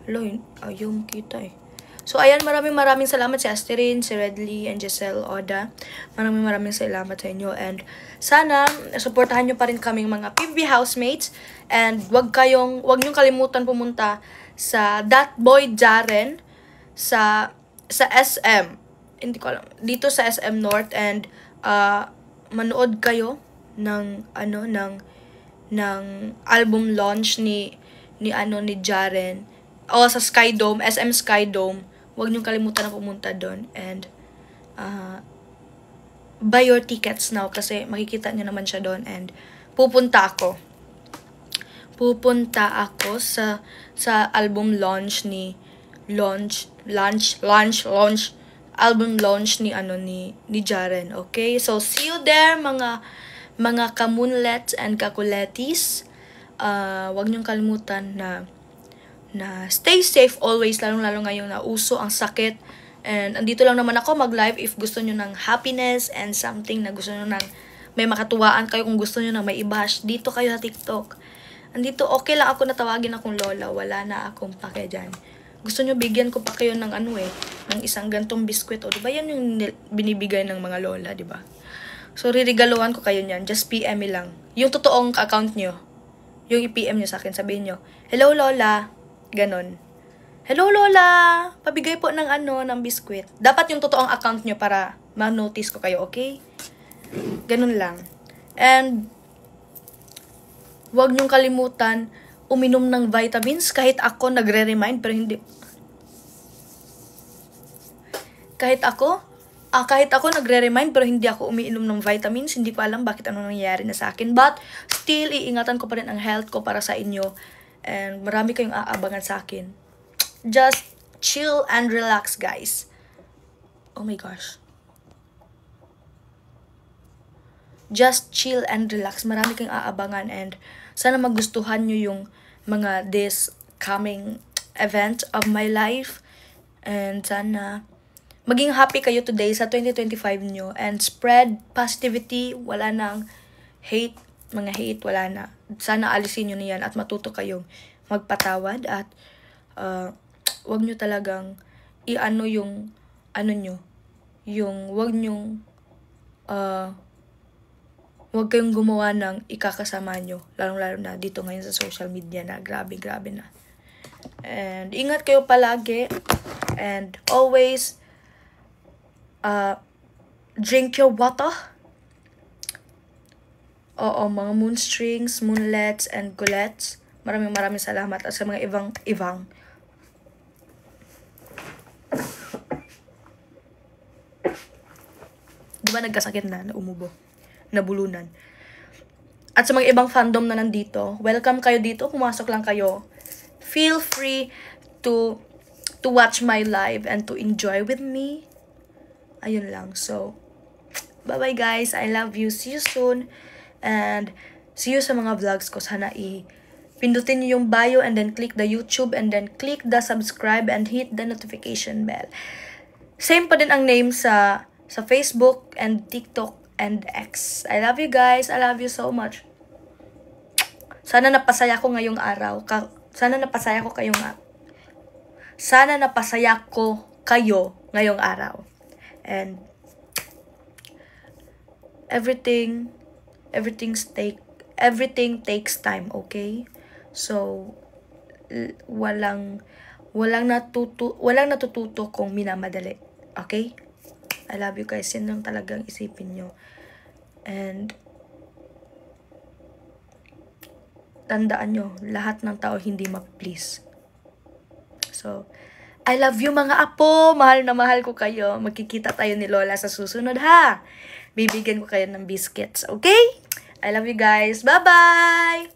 Hello, ayaw makita eh. So, ayan, maraming salamat si Asterin, si Redley, and Giselle Oda. Maraming salamat sa inyo. And sana, supportahan nyo pa rin kaming mga PB housemates. And wag nyong kalimutan pumunta sa That Boy Jaren sa SM. Hindi ko alam. Dito sa SM North. And manood kayo ng album launch ni Jaren. O sa Skydome, SM Skydome. Huwag niyong kalimutan na pumunta doon. And, buy your tickets now. Kasi makikita niyo naman siya doon. And, pupunta ako sa album launch album launch ni Jaren. Okay? So, see you there, mga kamunlets and kakuletis. Huwag niyong kalimutan na stay safe always, lalong-lalo ngayon na uso ang sakit. And andito lang naman ako mag-live if gusto nyo ng happiness and something na gusto nyo ng may makatuwaan kayo, kung gusto nyo ng may i-bash, dito kayo sa TikTok. Andito, okay lang ako na tawagin akong lola, wala na akong pake dyan. Gusto nyo bigyan ko pa kayo ng ng isang gantong biskwit, o diba yan yung binibigay ng mga lola, diba? So, ririgaluhan ko kayo nyan, just PM me lang. Yung totoong account nyo, yung i-PM nyo sa akin, sabihin nyo, hello lola, ganon. Hello lola, pabigay po ng ng biskwit. Dapat yung totoong account nyo para ma-notice ko kayo, okay? Ganon lang. And huwag nyong kalimutan uminom ng vitamins. Kahit ako nagre-remind pero hindi. Kahit ako nagre-remind pero hindi ako umiinom ng vitamins. Hindi ko alam bakit ano nangyayari na sa akin. But still, iingatan ko pa rin ang health ko para sa inyo. And marami kayong aabangan sa akin. Just chill and relax, guys. Oh my gosh. Just chill and relax. Marami kayong aabangan. And sana magustuhan nyo yung mga this coming event of my life. And sana maging happy kayo today sa 2025 nyo. And spread positivity. Wala nang hate. Mga hate, wala na. Sana alisin nyo na yan at matuto kayong magpatawad at wag nyo talagang yung wag kayong gumawa ng ikakasama nyo, lalong-lalo na dito ngayon sa social media na grabe na. And ingat kayo palagi, and always drink your water. Oo, mga moonstrings, moonlets, and gulets. Maraming salamat. At sa mga ibang. Di ba nagkasakit na umubo? Nabulunan. At sa mga ibang fandom na nandito, welcome kayo dito. Pumasok lang kayo. Feel free to watch my live and to enjoy with me. Ayun lang. So, bye-bye guys. I love you. See you soon. And see you sa mga vlogs ko. Sana pindutin niyo yung bio and then click the YouTube and then click the subscribe and hit the notification bell. Same pa din ang name sa Facebook and TikTok and X. I love you guys. I love you so much. Sana napasaya ko ngayong araw. Sana napasaya ko kayo ngayong araw. And everything takes time, okay? So walang natututo kung minamadali. Okay? I love you guys. Yan lang talagang isipin nyo. And tandaan nyo, lahat ng tao hindi ma-please. So, I love you mga apo. Mahal na mahal ko kayo. Magkikita tayo ni Lola sa susunod ha. Bibigyan ko kayo ng biscuits. Okay? I love you guys. Bye-bye!